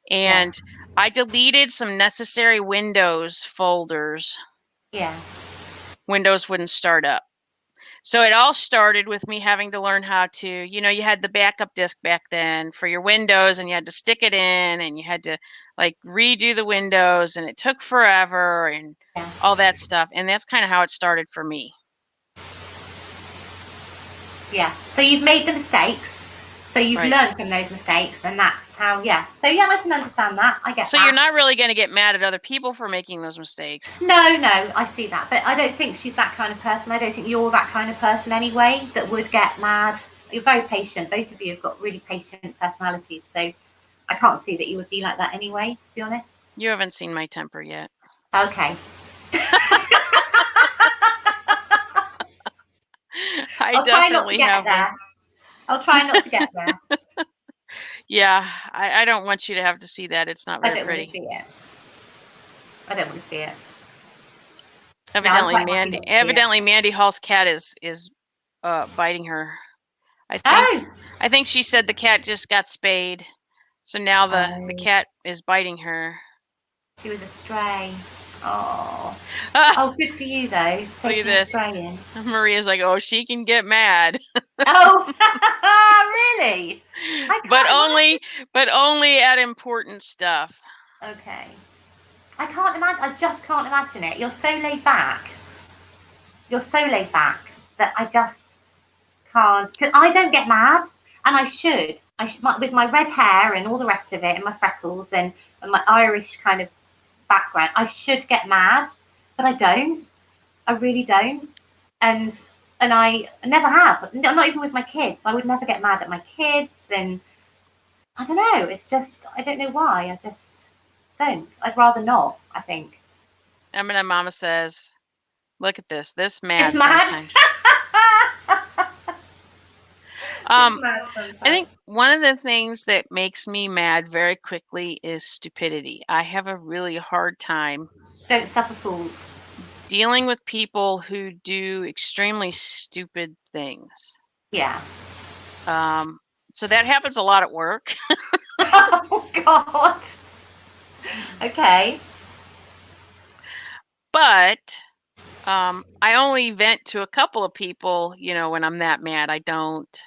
And I deleted some necessary Windows folders. Yeah. Windows wouldn't start up. So it all started with me having to learn how to, you know, you had the backup disk back then for your Windows, and you had to stick it in, and you had to like redo the Windows, and it took forever, and all that stuff. And that's kind of how it started for me. Yeah. So you've made the mistakes. So you've learned from those mistakes, and that's how, So yeah, I can understand that. I get that. So you're not really going to get mad at other people for making those mistakes. No, I see that. But I don't think she's that kind of person. I don't think you're that kind of person anyway that would get mad. You're very patient. Both of you have got really patient personalities. So I can't see that you would be like that anyway, to be honest. You haven't seen my temper yet. Okay. I definitely have there. I'll try not to get there. Yeah, I don't want you to have to see that. It's not very pretty. I don't want to see it. Evidently, Mandy Hall's cat is biting her. I think she said the cat just got spayed, so now the cat is biting her. She was a stray. Oh, good for you though. Look at this. Maria's like, oh, she can get mad. Oh, really? But only at important stuff. Okay. I can't imagine. I just can't imagine it. You're so laid back. That I just can't. Because I don't get mad, and I should. With my red hair and all the rest of it, and my freckles and my Irish kind of background, I should get mad, but I don't. I really don't. And I never have. Not even with my kids. I would never get mad at my kids, and I don't know. It's just, I don't know why. I just don't. I'd rather not, I think. Eminem Mama says, look at this. This mad sometimes. I think one of the things that makes me mad very quickly is stupidity. I have a really hard time Don't suffer fools. dealing with people who do extremely stupid things. Yeah. So that happens a lot at work. Oh God. Okay. But I only vent to a couple of people, when I'm that mad. I don't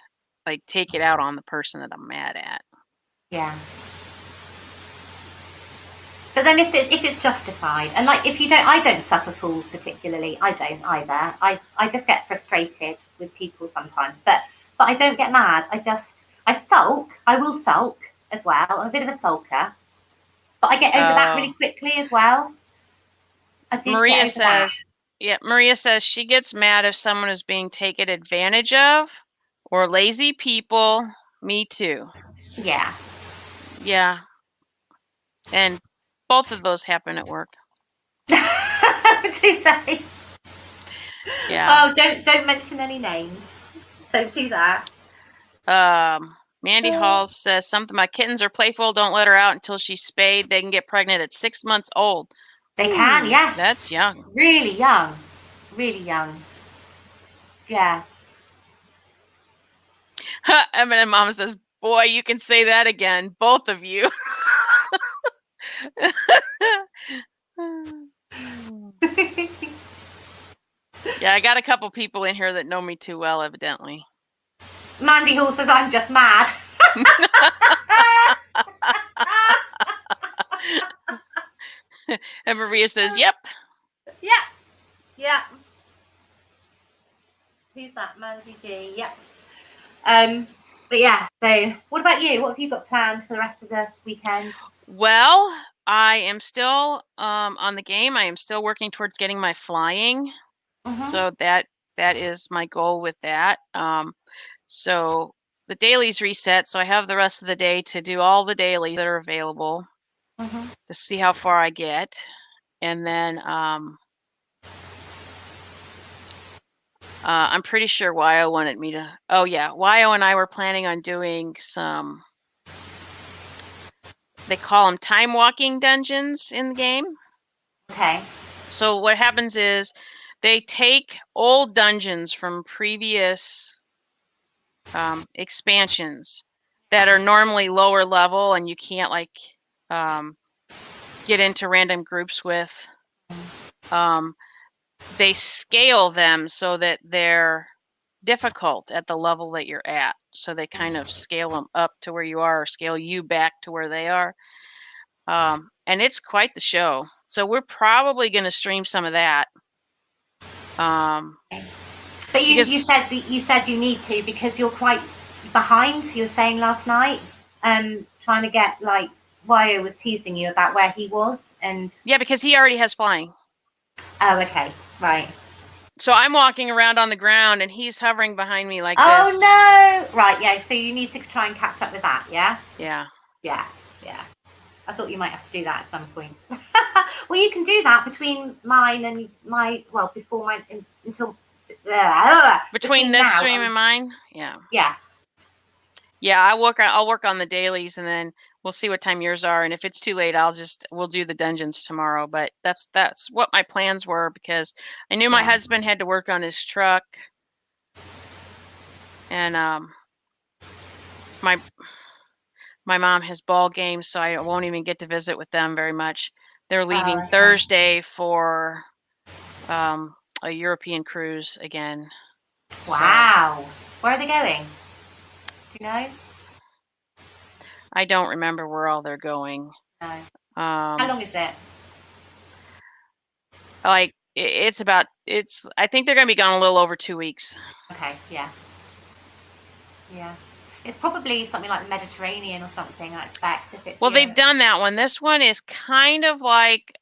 like take it out on the person that I'm mad at. Yeah. But then if it's justified, and like if you don't, I don't suffer fools particularly. I don't either. I just get frustrated with people sometimes, but I don't get mad. I sulk. I will sulk as well. I'm a bit of a sulker, but I get over that really quickly as well. Maria says she gets mad if someone is being taken advantage of or lazy people. Me too. Yeah. Yeah. And both of those happen at work. Do they? Yeah. Oh, don't mention any names. Don't do that. Mandy Hall says something. My kittens are playful. Don't let her out until she's spayed. They can get pregnant at 6 months old. They can, yes. That's young. Really young. Really young. Yeah. Eminem Mama says, boy, you can say that again. Both of you. Yeah, I got a couple people in here that know me too well, evidently. Mandy Hall says I'm just mad. And Maria says, yep. Yep. Who's that? Mandy G. Yep. But yeah, so what about you? What have you got planned for the rest of the weekend? Well, I am still on the game. I am still working towards getting my flying. So that is my goal with that. So the dailies reset, so I have the rest of the day to do all the dailies that are available to see how far I get. And then I'm pretty sure Wyo wanted me to. Oh yeah, Wyo and I were planning on doing some. They call them time walking dungeons in the game. Okay. So what happens is they take old dungeons from previous expansions that are normally lower level and you can't get into random groups with. They scale them so that they're difficult at the level that you're at. So they kind of scale them up to where you are or scale you back to where they are. And it's quite the show. So we're probably going to stream some of that. But you said you need to because you're quite behind. You were saying last night, trying to get like Wyo was teasing you about where he was, and yeah, because he already has flying. Oh, okay, right. So I'm walking around on the ground and he's hovering behind me like this. Oh no! Right, yeah. So you need to try and catch up with that, yeah. Yeah. Yeah. I thought you might have to do that at some point. Well, you can do that between mine and before mine until between this stream and mine. Yeah. I'll work on the dailies and then we'll see what time yours are, and if it's too late we'll do the dungeons tomorrow. But that's what my plans were because I knew my husband had to work on his truck, and my mom has ball games, so I won't even get to visit with them very much. They're leaving Thursday for a European cruise again. Wow. So, where are they going? Do you know? I don't remember where all they're going. No. How long is it? Like I think they're going to be gone a little over 2 weeks. Okay, yeah. It's probably something like the Mediterranean or something, I expect. Well, they've done that one. This one is kind of like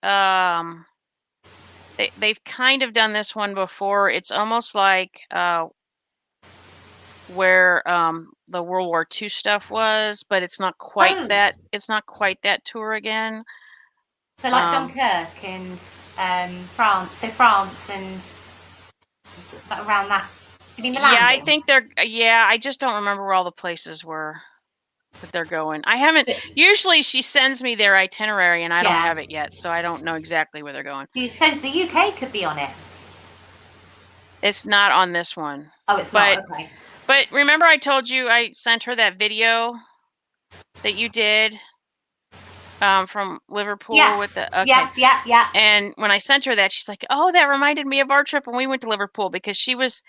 they've kind of done this one before. It's almost like where the World War II stuff was, but it's not quite that. It's not quite that tour again. So like Dunkirk and France. So France and around that You mean the Yeah, I landing? think they're. Yeah, I just don't remember where all the places were that they're going. I haven't. Usually, she sends me their itinerary, and I don't have it yet, so I don't know exactly where they're going. It says the UK could be on it. It's not on this one. Oh, it's not. Okay. But remember, I told you I sent her that video that you did from Liverpool with the. Okay. Yeah. And when I sent her that, she's like, "Oh, that reminded me of our trip when we went to Liverpool," because she was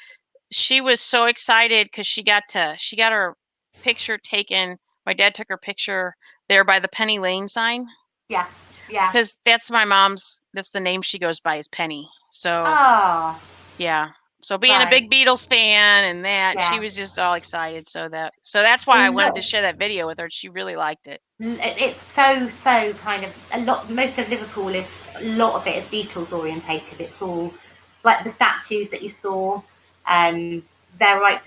so excited because she got her picture taken. My dad took her picture there by the Penny Lane sign. Yeah. Because that's that's the name she goes by, is Penny. So yeah. So being a big Beatles fan and that, she was just all excited. So that's why I wanted to share that video with her. She really liked it. It's so kind of a lot. Most of Liverpool is a lot of it is Beatles orientated. It's all like the statues that you saw. They're right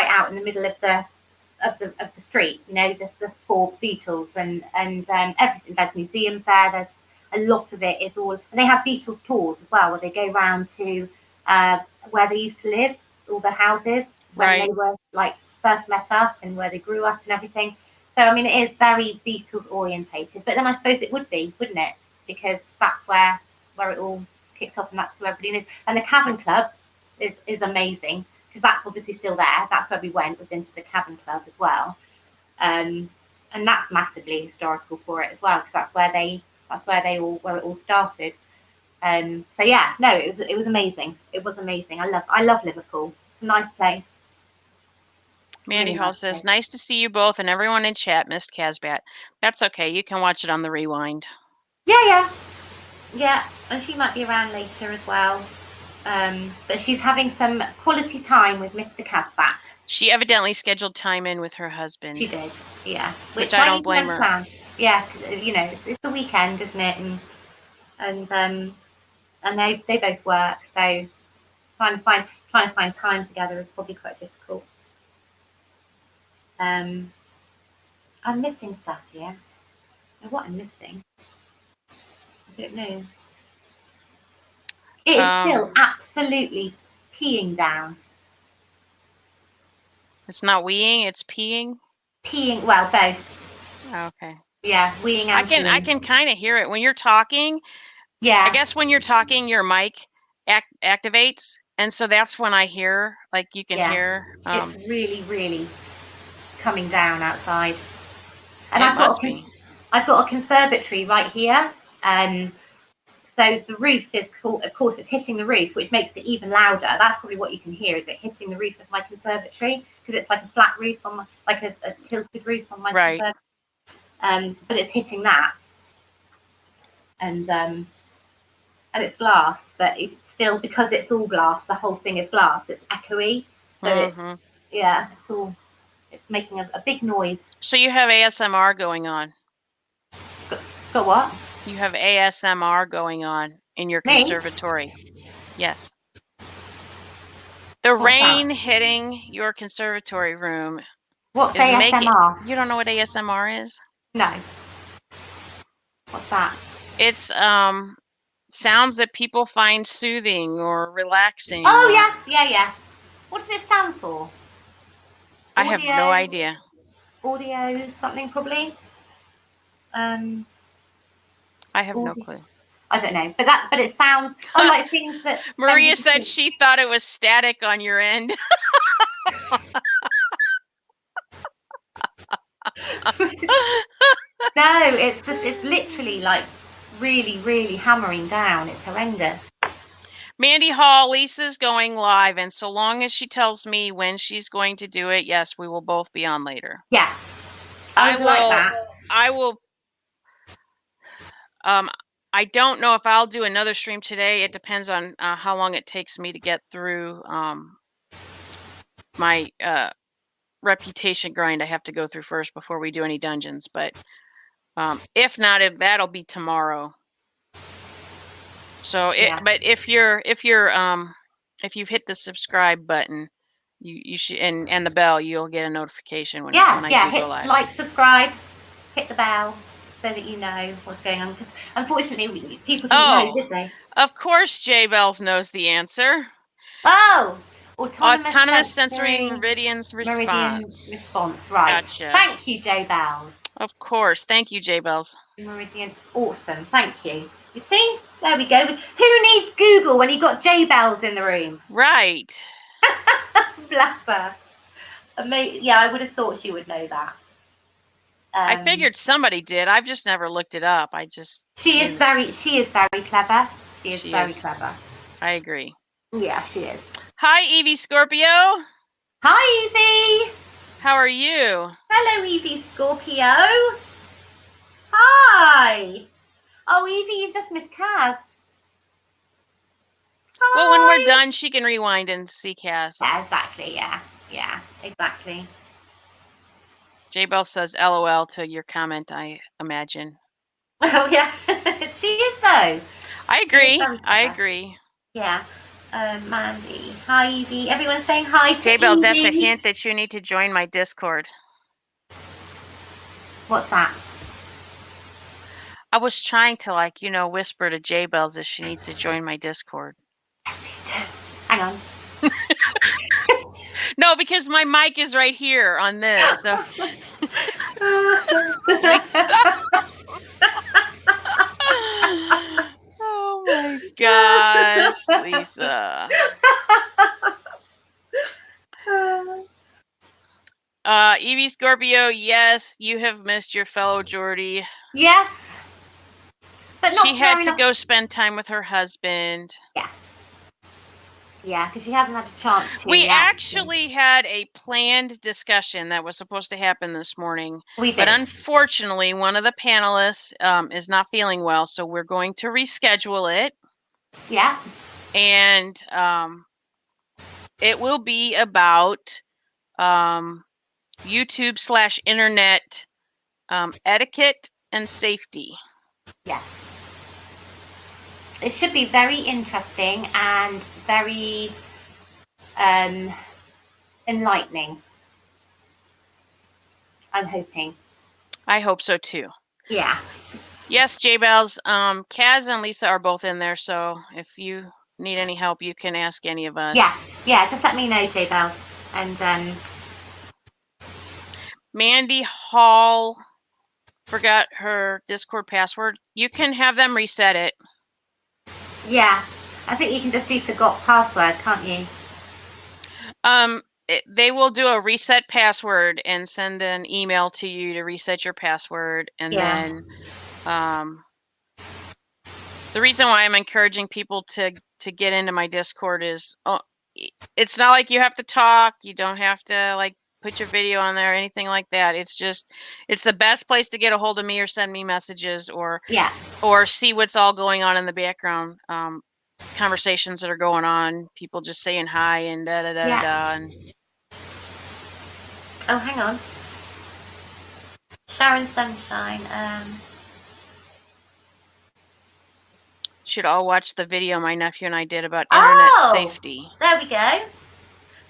out in the middle of the street. You know, there's the 4 Beatles and everything. There's museums there. There's a lot of it is all. And they have Beatles tours as well, where they go round to where they used to live, all the houses when they were like first met up and where they grew up and everything. So I mean, it is very Beatles orientated. But then I suppose it would be, wouldn't it? Because that's where it all kicked off, and that's where everybody lives. And the Cavern Club is amazing, because that's obviously still there. That's where we went, was into the Cavern Club as well, and that's massively historical for it as well, because that's where it all started. So yeah, no, it was amazing. It was amazing. I love Liverpool. It's a nice place. Mandy Hall says, "Nice to see you both, and everyone in chat missed Kazbat. That's okay. You can watch it on the rewind." Yeah, and she might be around later as well. But she's having some quality time with Mr. Kazbat. She evidently scheduled time in with her husband. She did, yeah. Which I don't blame her. Yeah, you know, it's the weekend, isn't it? And they both work, so trying to find time together is probably quite difficult. I'm missing stuff here. What I'm missing? I don't know. It is still absolutely peeing down. It's not weeing, it's peeing? Peeing, well, both. Okay. Yeah, weeing and peeing. I can kind of hear it when you're talking. Yeah. I guess when you're talking, your mic activates, and so that's when I hear, like, you can hear. It's really, really coming down outside. And it must be. I've got a conservatory right here, and so the roof is, of course, it's hitting the roof, which makes it even louder. That's probably what you can hear, is it hitting the roof of my conservatory, because it's like a flat roof on like a tilted roof on my conservatory. But it's hitting that, and it's glass, but it's still, because it's all glass, the whole thing is glass. It's echoey, so it's making a big noise. So you have ASMR going on. Got what? You have ASMR going on in your conservatory. Yes. The rain hitting your conservatory room. What's ASMR? You don't know what ASMR is? No. What's that? It's sounds that people find soothing or relaxing. Oh, yeah. What does it stand for? I have no idea. Audio something, probably. I have no clue. I don't know, but it sounds like things that. Maria said she thought it was static on your end. No, it's literally like really, really hammering down. It's horrendous. Mandy Hall, Lisa's going live, and so long as she tells me when she's going to do it, yes, we will both be on later. Yeah, I will. I don't know if I'll do another stream today. It depends on how long it takes me to get through my reputation grind I have to go through first before we do any dungeons. But if not, that'll be tomorrow. So, but if you've hit the subscribe button, you should, and the bell, you'll get a notification when I do go live. Like, subscribe, hit the bell, so that you know what's going on. Because unfortunately, people didn't know, did they? Of course, J Bells knows the answer. Oh, Autonomous sensory meridians response. Right. Gotcha. Thank you, J Bells. Of course. Thank you, J Bells. Meridian. Awesome. Thank you. You see? There we go. Who needs Google when you got J Bells in the room? Right. Bless her. Yeah, I would have thought she would know that. I figured somebody did. I've just never looked it up. She is very clever. She is very clever. I agree. Yeah, she is. Hi, Evie Scorpio. Hi, Evie. How are you? Hello, Evie Scorpio. Hi. Oh, Evie, you just missed Kaz. Hi. Well, when we're done, she can rewind and see Kaz. Yeah, exactly. Yeah, exactly. J Bell says LOL to your comment, I imagine. Oh, yeah. She is, though. I agree. Yeah. Mandy. Hi, Evie. Everyone's saying hi to J Bells, Evie. that's a hint that you need to join my Discord. What's that? I was trying to, whisper to J Bells that she needs to join my Discord. Hang on. No, because my mic is right here on this. So. Lisa. Oh my gosh, Lisa. Evie Scorpio, yes, you have missed your fellow Geordie. Yes. But not she had to go spend time with her husband. Yeah, because she hasn't had a chance to. We actually had a planned discussion that was supposed to happen this morning. We did. But unfortunately, one of the panelists is not feeling well, so we're going to reschedule it. Yeah. And it will be about YouTube/internet etiquette and safety. Yes. It should be very interesting and very enlightening. I'm hoping. I hope so too. Yeah. Yes, J Bells. Kaz and Lisa are both in there, so if you need any help, you can ask any of us. Yeah. Just let me know, J Bells. And Mandy Hall forgot her Discord password. You can have them reset it. Yeah, I think you can just do forgot password, can't you? They will do a reset password and send an email to you to reset your password, and then the reason why I'm encouraging people to get into my Discord is it's not like you have to talk. You don't have to put your video on there or anything like that. It's the best place to get a hold of me or send me messages or see what's all going on in the background. Conversations that are going on, people just saying hi and da da da da. And oh, hang on, Sharon Sunshine. Should all watch the video my nephew and I did about internet safety. There we go.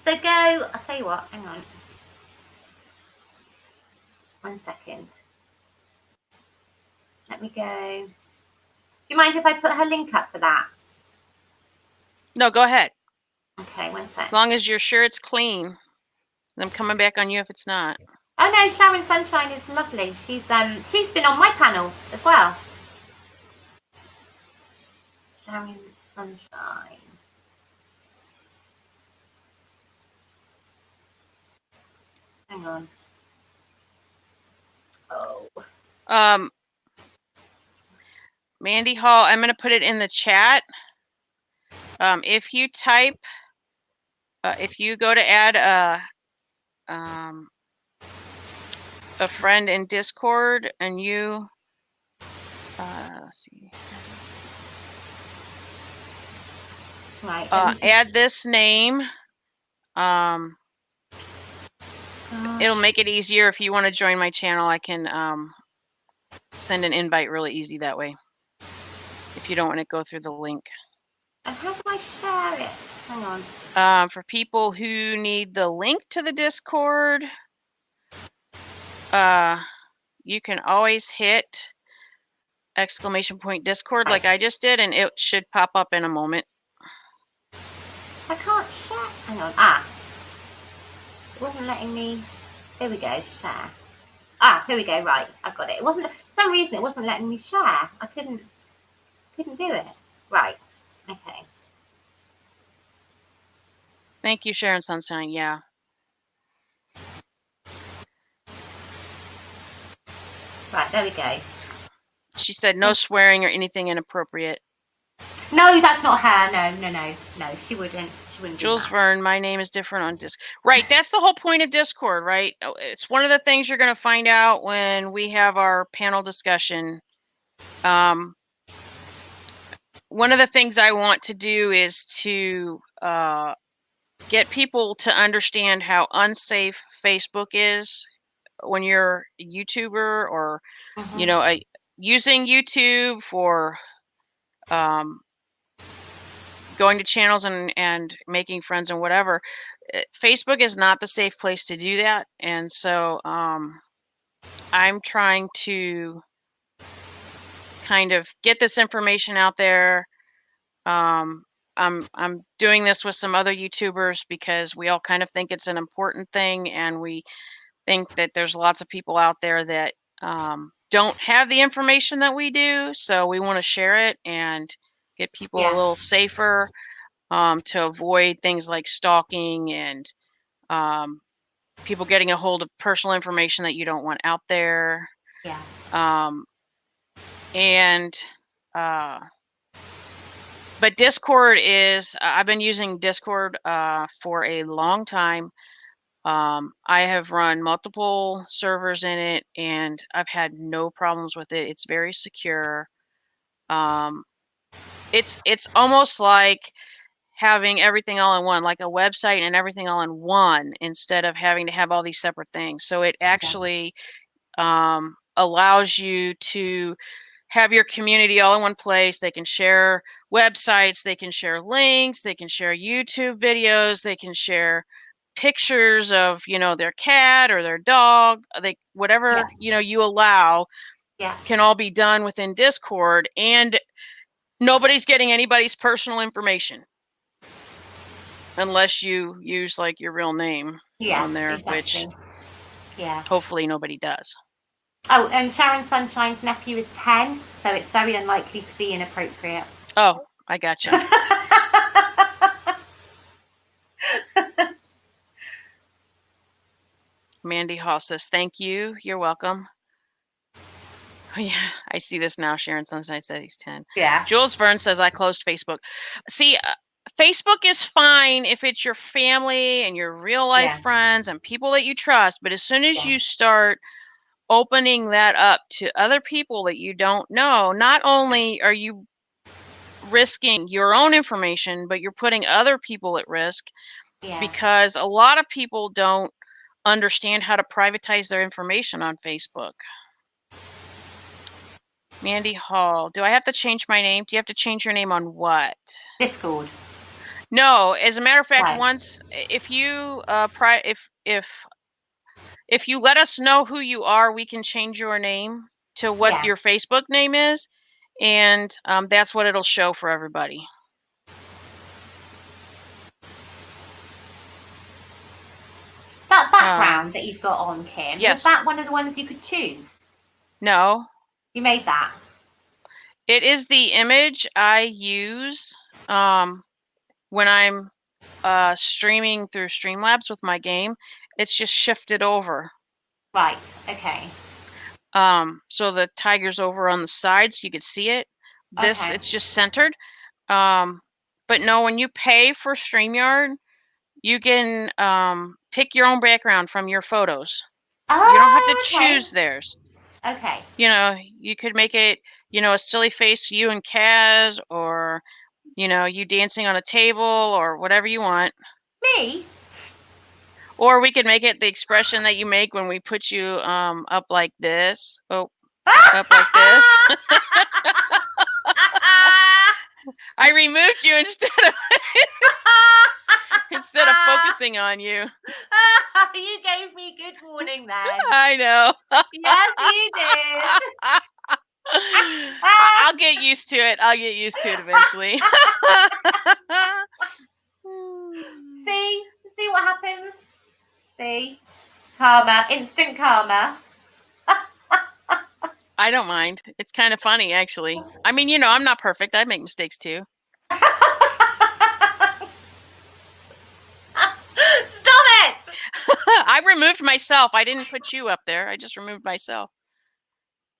So I'll tell you what, hang on. 1 second. Let me go. Do you mind if I put her link up for that? No, go ahead. Okay, 1 sec. As long as you're sure it's clean. I'm coming back on you if it's not. Oh no, Sharon Sunshine is lovely. She's been on my panel as well. Sharon Sunshine. Hang on. Oh. Mandy Hall, I'm going to put it in the chat. If you type, if you go to add a friend in Discord and you, let's see. Right. Add this name. It'll make it easier if you want to join my channel. I can send an invite really easy that way. If you don't want to go through the link. And how do I share it? Hang on. For people who need the link to the Discord, you can always hit !Discord like I just did, and it should pop up in a moment. I can't share. Hang on. Ah. It wasn't letting me. Here we go. Share. Ah, here we go. Right. I've got it. It wasn't. For some reason, it wasn't letting me share. I couldn't do it. Right. Okay. Thank you, Sharon Sunshine. Yeah. Right. There we go. She said no swearing or anything inappropriate. No, that's not her. No. She wouldn't. Jules Verne, my name is different on Discord. Right, that's the whole point of Discord, right? It's one of the things you're going to find out when we have our panel discussion. One of the things I want to do is to get people to understand how unsafe Facebook is when you're a YouTuber or, you know, using YouTube for going to channels and making friends and whatever. Facebook is not the safe place to do that. And so I'm trying to kind of get this information out there. I'm doing this with some other YouTubers because we all kind of think it's an important thing, and we think that there's lots of people out there that don't have the information that we do. So we want to share it and get people a little safer to avoid things like stalking and people getting a hold of personal information that you don't want out there. Yeah. But Discord is, I've been using Discord for a long time. I have run multiple servers in it, and I've had no problems with it. It's very secure. It's almost like having everything all in one, like a website and everything all in one, instead of having to have all these separate things. So it actually allows you to have your community all in one place. They can share websites, they can share links, they can share YouTube videos, they can share pictures of, you know, their cat or their dog, whatever, you know, you allow can all be done within Discord, and nobody's getting anybody's personal information unless you use like your real name on there, which hopefully nobody does. Oh, and Sharon Sunshine's nephew is 10, so it's very unlikely to be inappropriate. Oh, I gotcha. Mandy Hall says, thank you. You're welcome. Oh, yeah, I see this now. Sharon Sunshine says he's 10. Yeah. Jules Verne says, I closed Facebook. See, Facebook is fine if it's your family and your real life friends and people that you trust. But as soon as you start opening that up to other people that you don't know, not only are you risking your own information, but you're putting other people at risk because a lot of people don't understand how to privatize their information on Facebook. Mandy Hall, do I have to change my name? Do you have to change your name on what? Discord. No, as a matter of fact, once if you if you let us know who you are, we can change your name to what your Facebook name is, and that's what it'll show for everybody. That background that you've got on, Kim, yes. Was that one of the ones you could choose? No. You made that? It is the image I use when I'm streaming through Streamlabs with my game. It's just shifted over. Right, okay. So the tiger's over on the side, so you could see it. This, it's just centered. But no, when you pay for StreamYard, you can pick your own background from your photos. Oh, you don't have to choose theirs. Okay. You know, you could make it, you know, a silly face, you and Kaz, or, you know, you dancing on a table, or whatever you want. Me? Or we could make it the expression that you make when we put you up like this. Oh, up like this. I removed you instead of focusing on you. You gave me good warning then. I know. Yes, you did. I'll get used to it. I'll get used to it eventually. See? Karma. Instant karma. I don't mind. It's kind of funny, actually. I mean, you know, I'm not perfect. I make mistakes too. Stop it! I removed myself. I didn't put you up there. I just removed myself.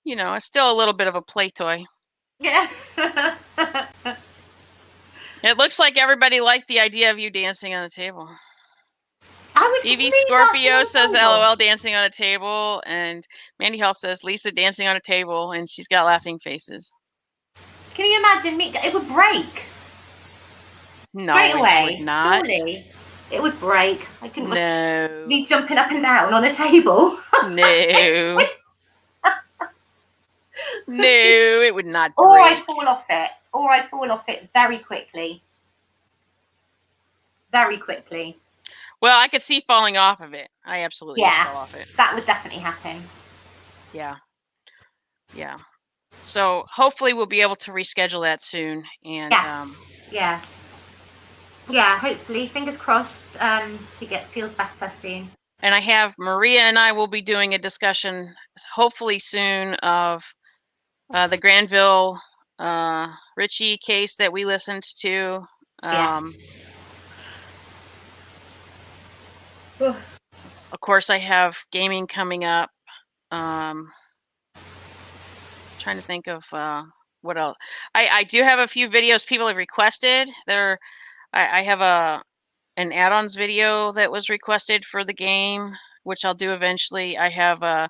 You know, it's still a little bit of a play toy. Yeah. It looks like everybody liked the idea of you dancing on the table. I would Evie really Scorpio love says to know. LOL dancing on a table, and Mandy Hall says Lisa dancing on a table, and she's got laughing faces. Can you imagine me? It would break. No, Straight it away. would not. Surely. It would break. I couldn't No. be jumping up and down on a table. No. No, it would not break. Or I'd fall off it. Or I'd fall off it very quickly. Very quickly. Well, I could see falling off of it. I absolutely would fall off it. That would definitely happen. Yeah. Yeah. So hopefully we'll be able to reschedule that soon. And yeah. Yeah, hopefully. Fingers crossed she feels better soon. And I have Maria and I will be doing a discussion hopefully soon of the Granville Ritchie case that we listened to. Of course, I have gaming coming up. Trying to think of what else. I do have a few videos people have requested. I have an add-ons video that was requested for the game, which I'll do eventually. I have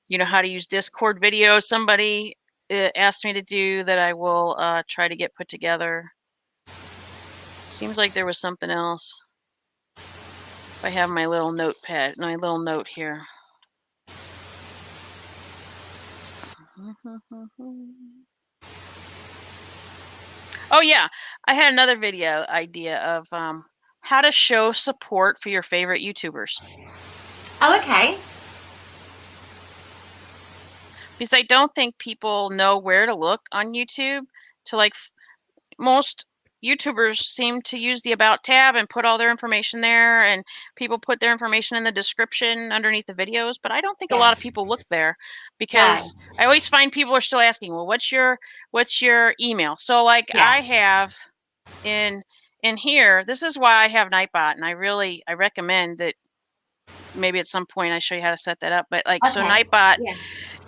you know, how to use Discord video. Somebody asked me to do that. I will try to get put together. Seems like there was something else. I have my little notepad, my little note here. Oh yeah, I had another video idea of how to show support for your favorite YouTubers. Oh, okay. Because I don't think people know where to look on YouTube to like most YouTubers seem to use the About tab and put all their information there, and people put their information in the description underneath the videos, but I don't think a lot of people look there because I always find people are still asking, well, what's your email? So like I have in here, this is why I have Nightbot, and I recommend that maybe at some point I show you how to set that up. But like, so Nightbot,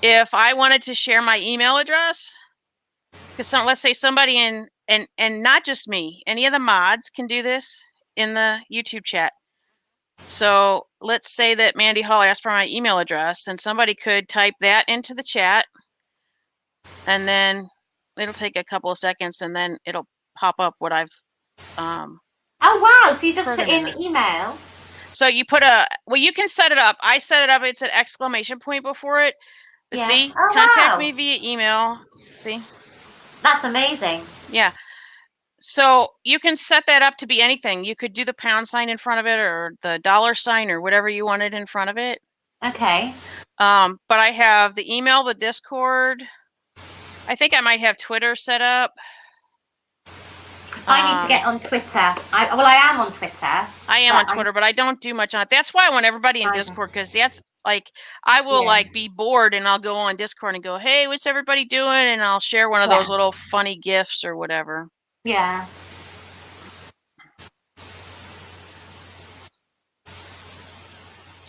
if I wanted to share my email address, because let's say somebody and not just me, any of the mods can do this in the YouTube chat. So let's say that Mandy Hall asked for my email address, and somebody could type that into the chat, and then it'll take a couple of seconds, and then it'll pop up what I've oh wow, so you just put in email. So you put you can set it up. I set it up, it's an exclamation point before it. See, contact me via email. See? That's amazing. Yeah. So you can set that up to be anything. You could do the pound sign in front of it or the dollar sign or whatever you wanted in front of it. Okay. But I have the email, the Discord. I think I might have Twitter set up. I need to get on Twitter. I am on Twitter. I am on Twitter, but I don't do much on it. That's why I want everybody in Discord, because that's like, I will like be bored and I'll go on Discord and go, hey, what's everybody doing? And I'll share one of those little funny GIFs or whatever. Yeah.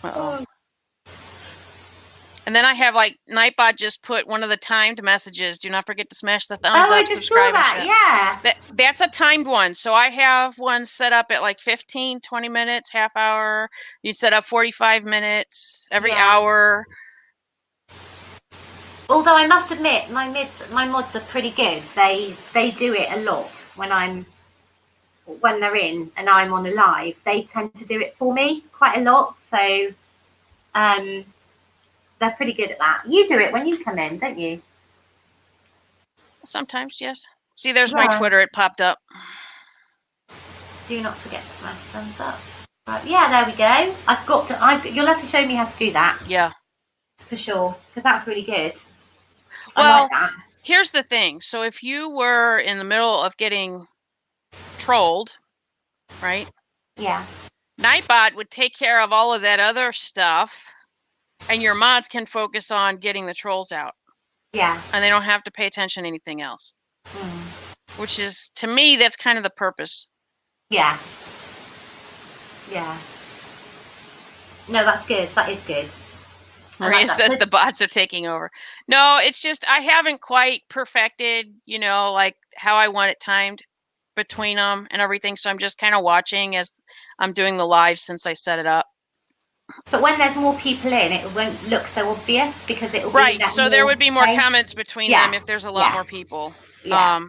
Uh-oh. And then I have like Nightbot just put one of the timed messages. Do not forget to smash the thumbs up, subscribe. That's a timed one. So I have one set up at like 15, 20 minutes, half hour. You'd set up 45 minutes every hour. Although I must admit, my mods are pretty good. They do it a lot when they're in and I'm on a live. They tend to do it for me quite a lot. So they're pretty good at that. You do it when you come in, don't you? Sometimes, yes. See, there's my Twitter. It popped up. Do not forget to smash thumbs up. Right, yeah, there we go. You'll have to show me how to do that. Yeah. For sure, because that's really good. Well, I like that. Here's the thing. So if you were in the middle of getting trolled, right? Yeah. Nightbot would take care of all of that other stuff, and your mods can focus on getting the trolls out. Yeah. And they don't have to pay attention to anything else. Which is, to me, that's kind of the purpose. Yeah. Yeah. No, that's good. That is good. Maria says the bots are taking over. No, it's just I haven't quite perfected, like how I want it timed between them and everything. So I'm just kind of watching as I'm doing the live since I set it up. But when there's more people in, it won't look so obvious because it'll be right. So there would be more space. comments between them if there's a lot more people. Yeah.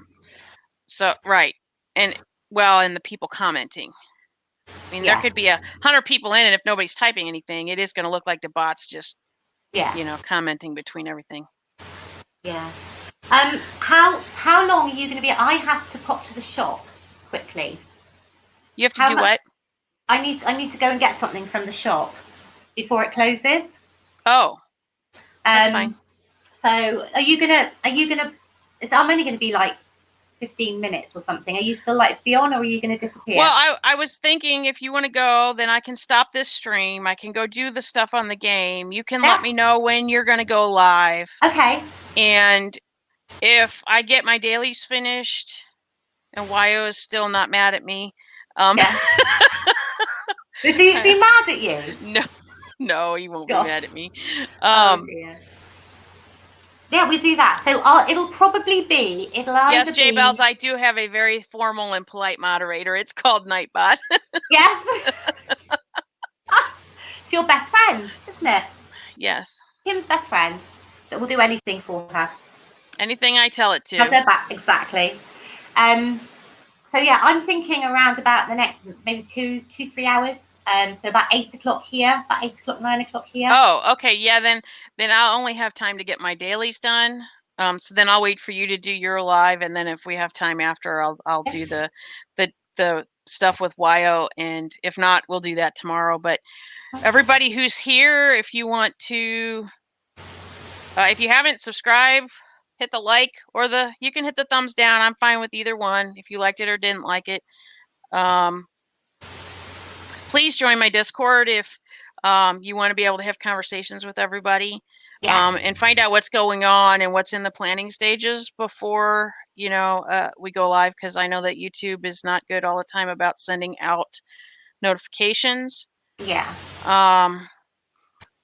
So right, and the people commenting. I mean, there could be 100 people in, and if nobody's typing anything, it is going to look like the bots just, commenting between everything. Yeah. How long are you going to be? I have to pop to the shop quickly. You have to do what? I need to go and get something from the shop before it closes. Oh, that's fine. So are you gonna? I'm only gonna be like 15 minutes or something. Are you still like be on, or are you gonna disappear? Well, I was thinking if you want to go, then I can stop this stream. I can go do the stuff on the game. You can let me know when you're gonna go live. Okay. And if I get my dailies finished, and Wyo is still not mad at me. Is he mad at you? No, he won't be mad at me. Dear. Yeah, we do that. So it'll probably be. Yes, J Bells. I do have a very formal and polite moderator. It's called Nightbot. Yes. It's your best friend, isn't it? Yes. Kim's best friend that will do anything for her. Anything I tell it to. Have their back, exactly. So yeah, I'm thinking around about the next maybe 2-3 hours. So about 8 o'clock here, about 8 o'clock, 9 o'clock here. Oh, okay. Yeah, then I'll only have time to get my dailies done. So then I'll wait for you to do your live, and then if we have time after, I'll do the stuff with Wyo, and if not, we'll do that tomorrow. But everybody who's here, if you want to, if you haven't subscribed, hit the like or you can hit the thumbs down. I'm fine with either one if you liked it or didn't like it. Please join my Discord if you want to be able to have conversations with everybody, and find out what's going on and what's in the planning stages before we go live, because I know that YouTube is not good all the time about sending out notifications. Yeah.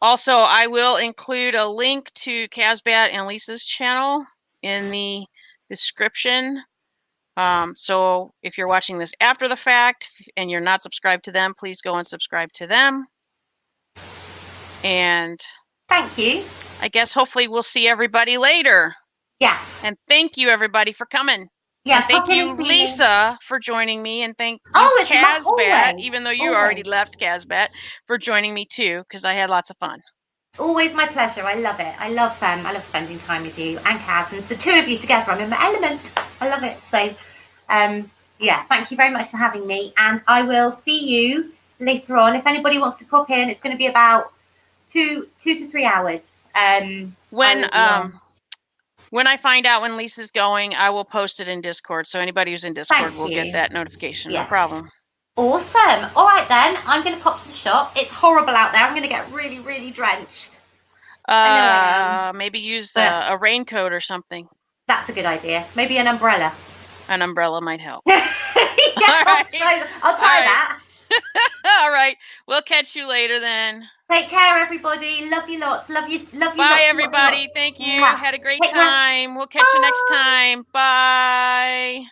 Also, I will include a link to Kazbat and Lisa's channel in the description. So if you're watching this after the fact and you're not subscribed to them, please go and subscribe to them. And thank you. I guess hopefully we'll see everybody later. Yeah. And thank you everybody for coming. Yeah. And thank you, Lisa, for joining me, and thank you, Kazbat, even though you already left, Kazbat, for joining me too, because I had lots of fun. Always my pleasure. I love it. I love spending time with you and Kaz, and the two of you together. I'm in my element. I love it. So, yeah, thank you very much for having me, and I will see you later on. If anybody wants to pop in, it's going to be about 2 to 3 hours. When I find out when Lisa's going, I will post it in Discord. So anybody who's in Discord will get that notification. Yes. No problem. Awesome. All right, then. I'm going to pop to the shop. It's horrible out there. I'm going to get really, really drenched. Maybe use a raincoat or something. That's a good idea. Maybe an umbrella. An umbrella might help. Yeah, I'll try that. All right. We'll catch you later then. Take care, everybody. Love you lots. Love you. Bye, everybody. Thank you. Had a great time. We'll catch you next time. Bye.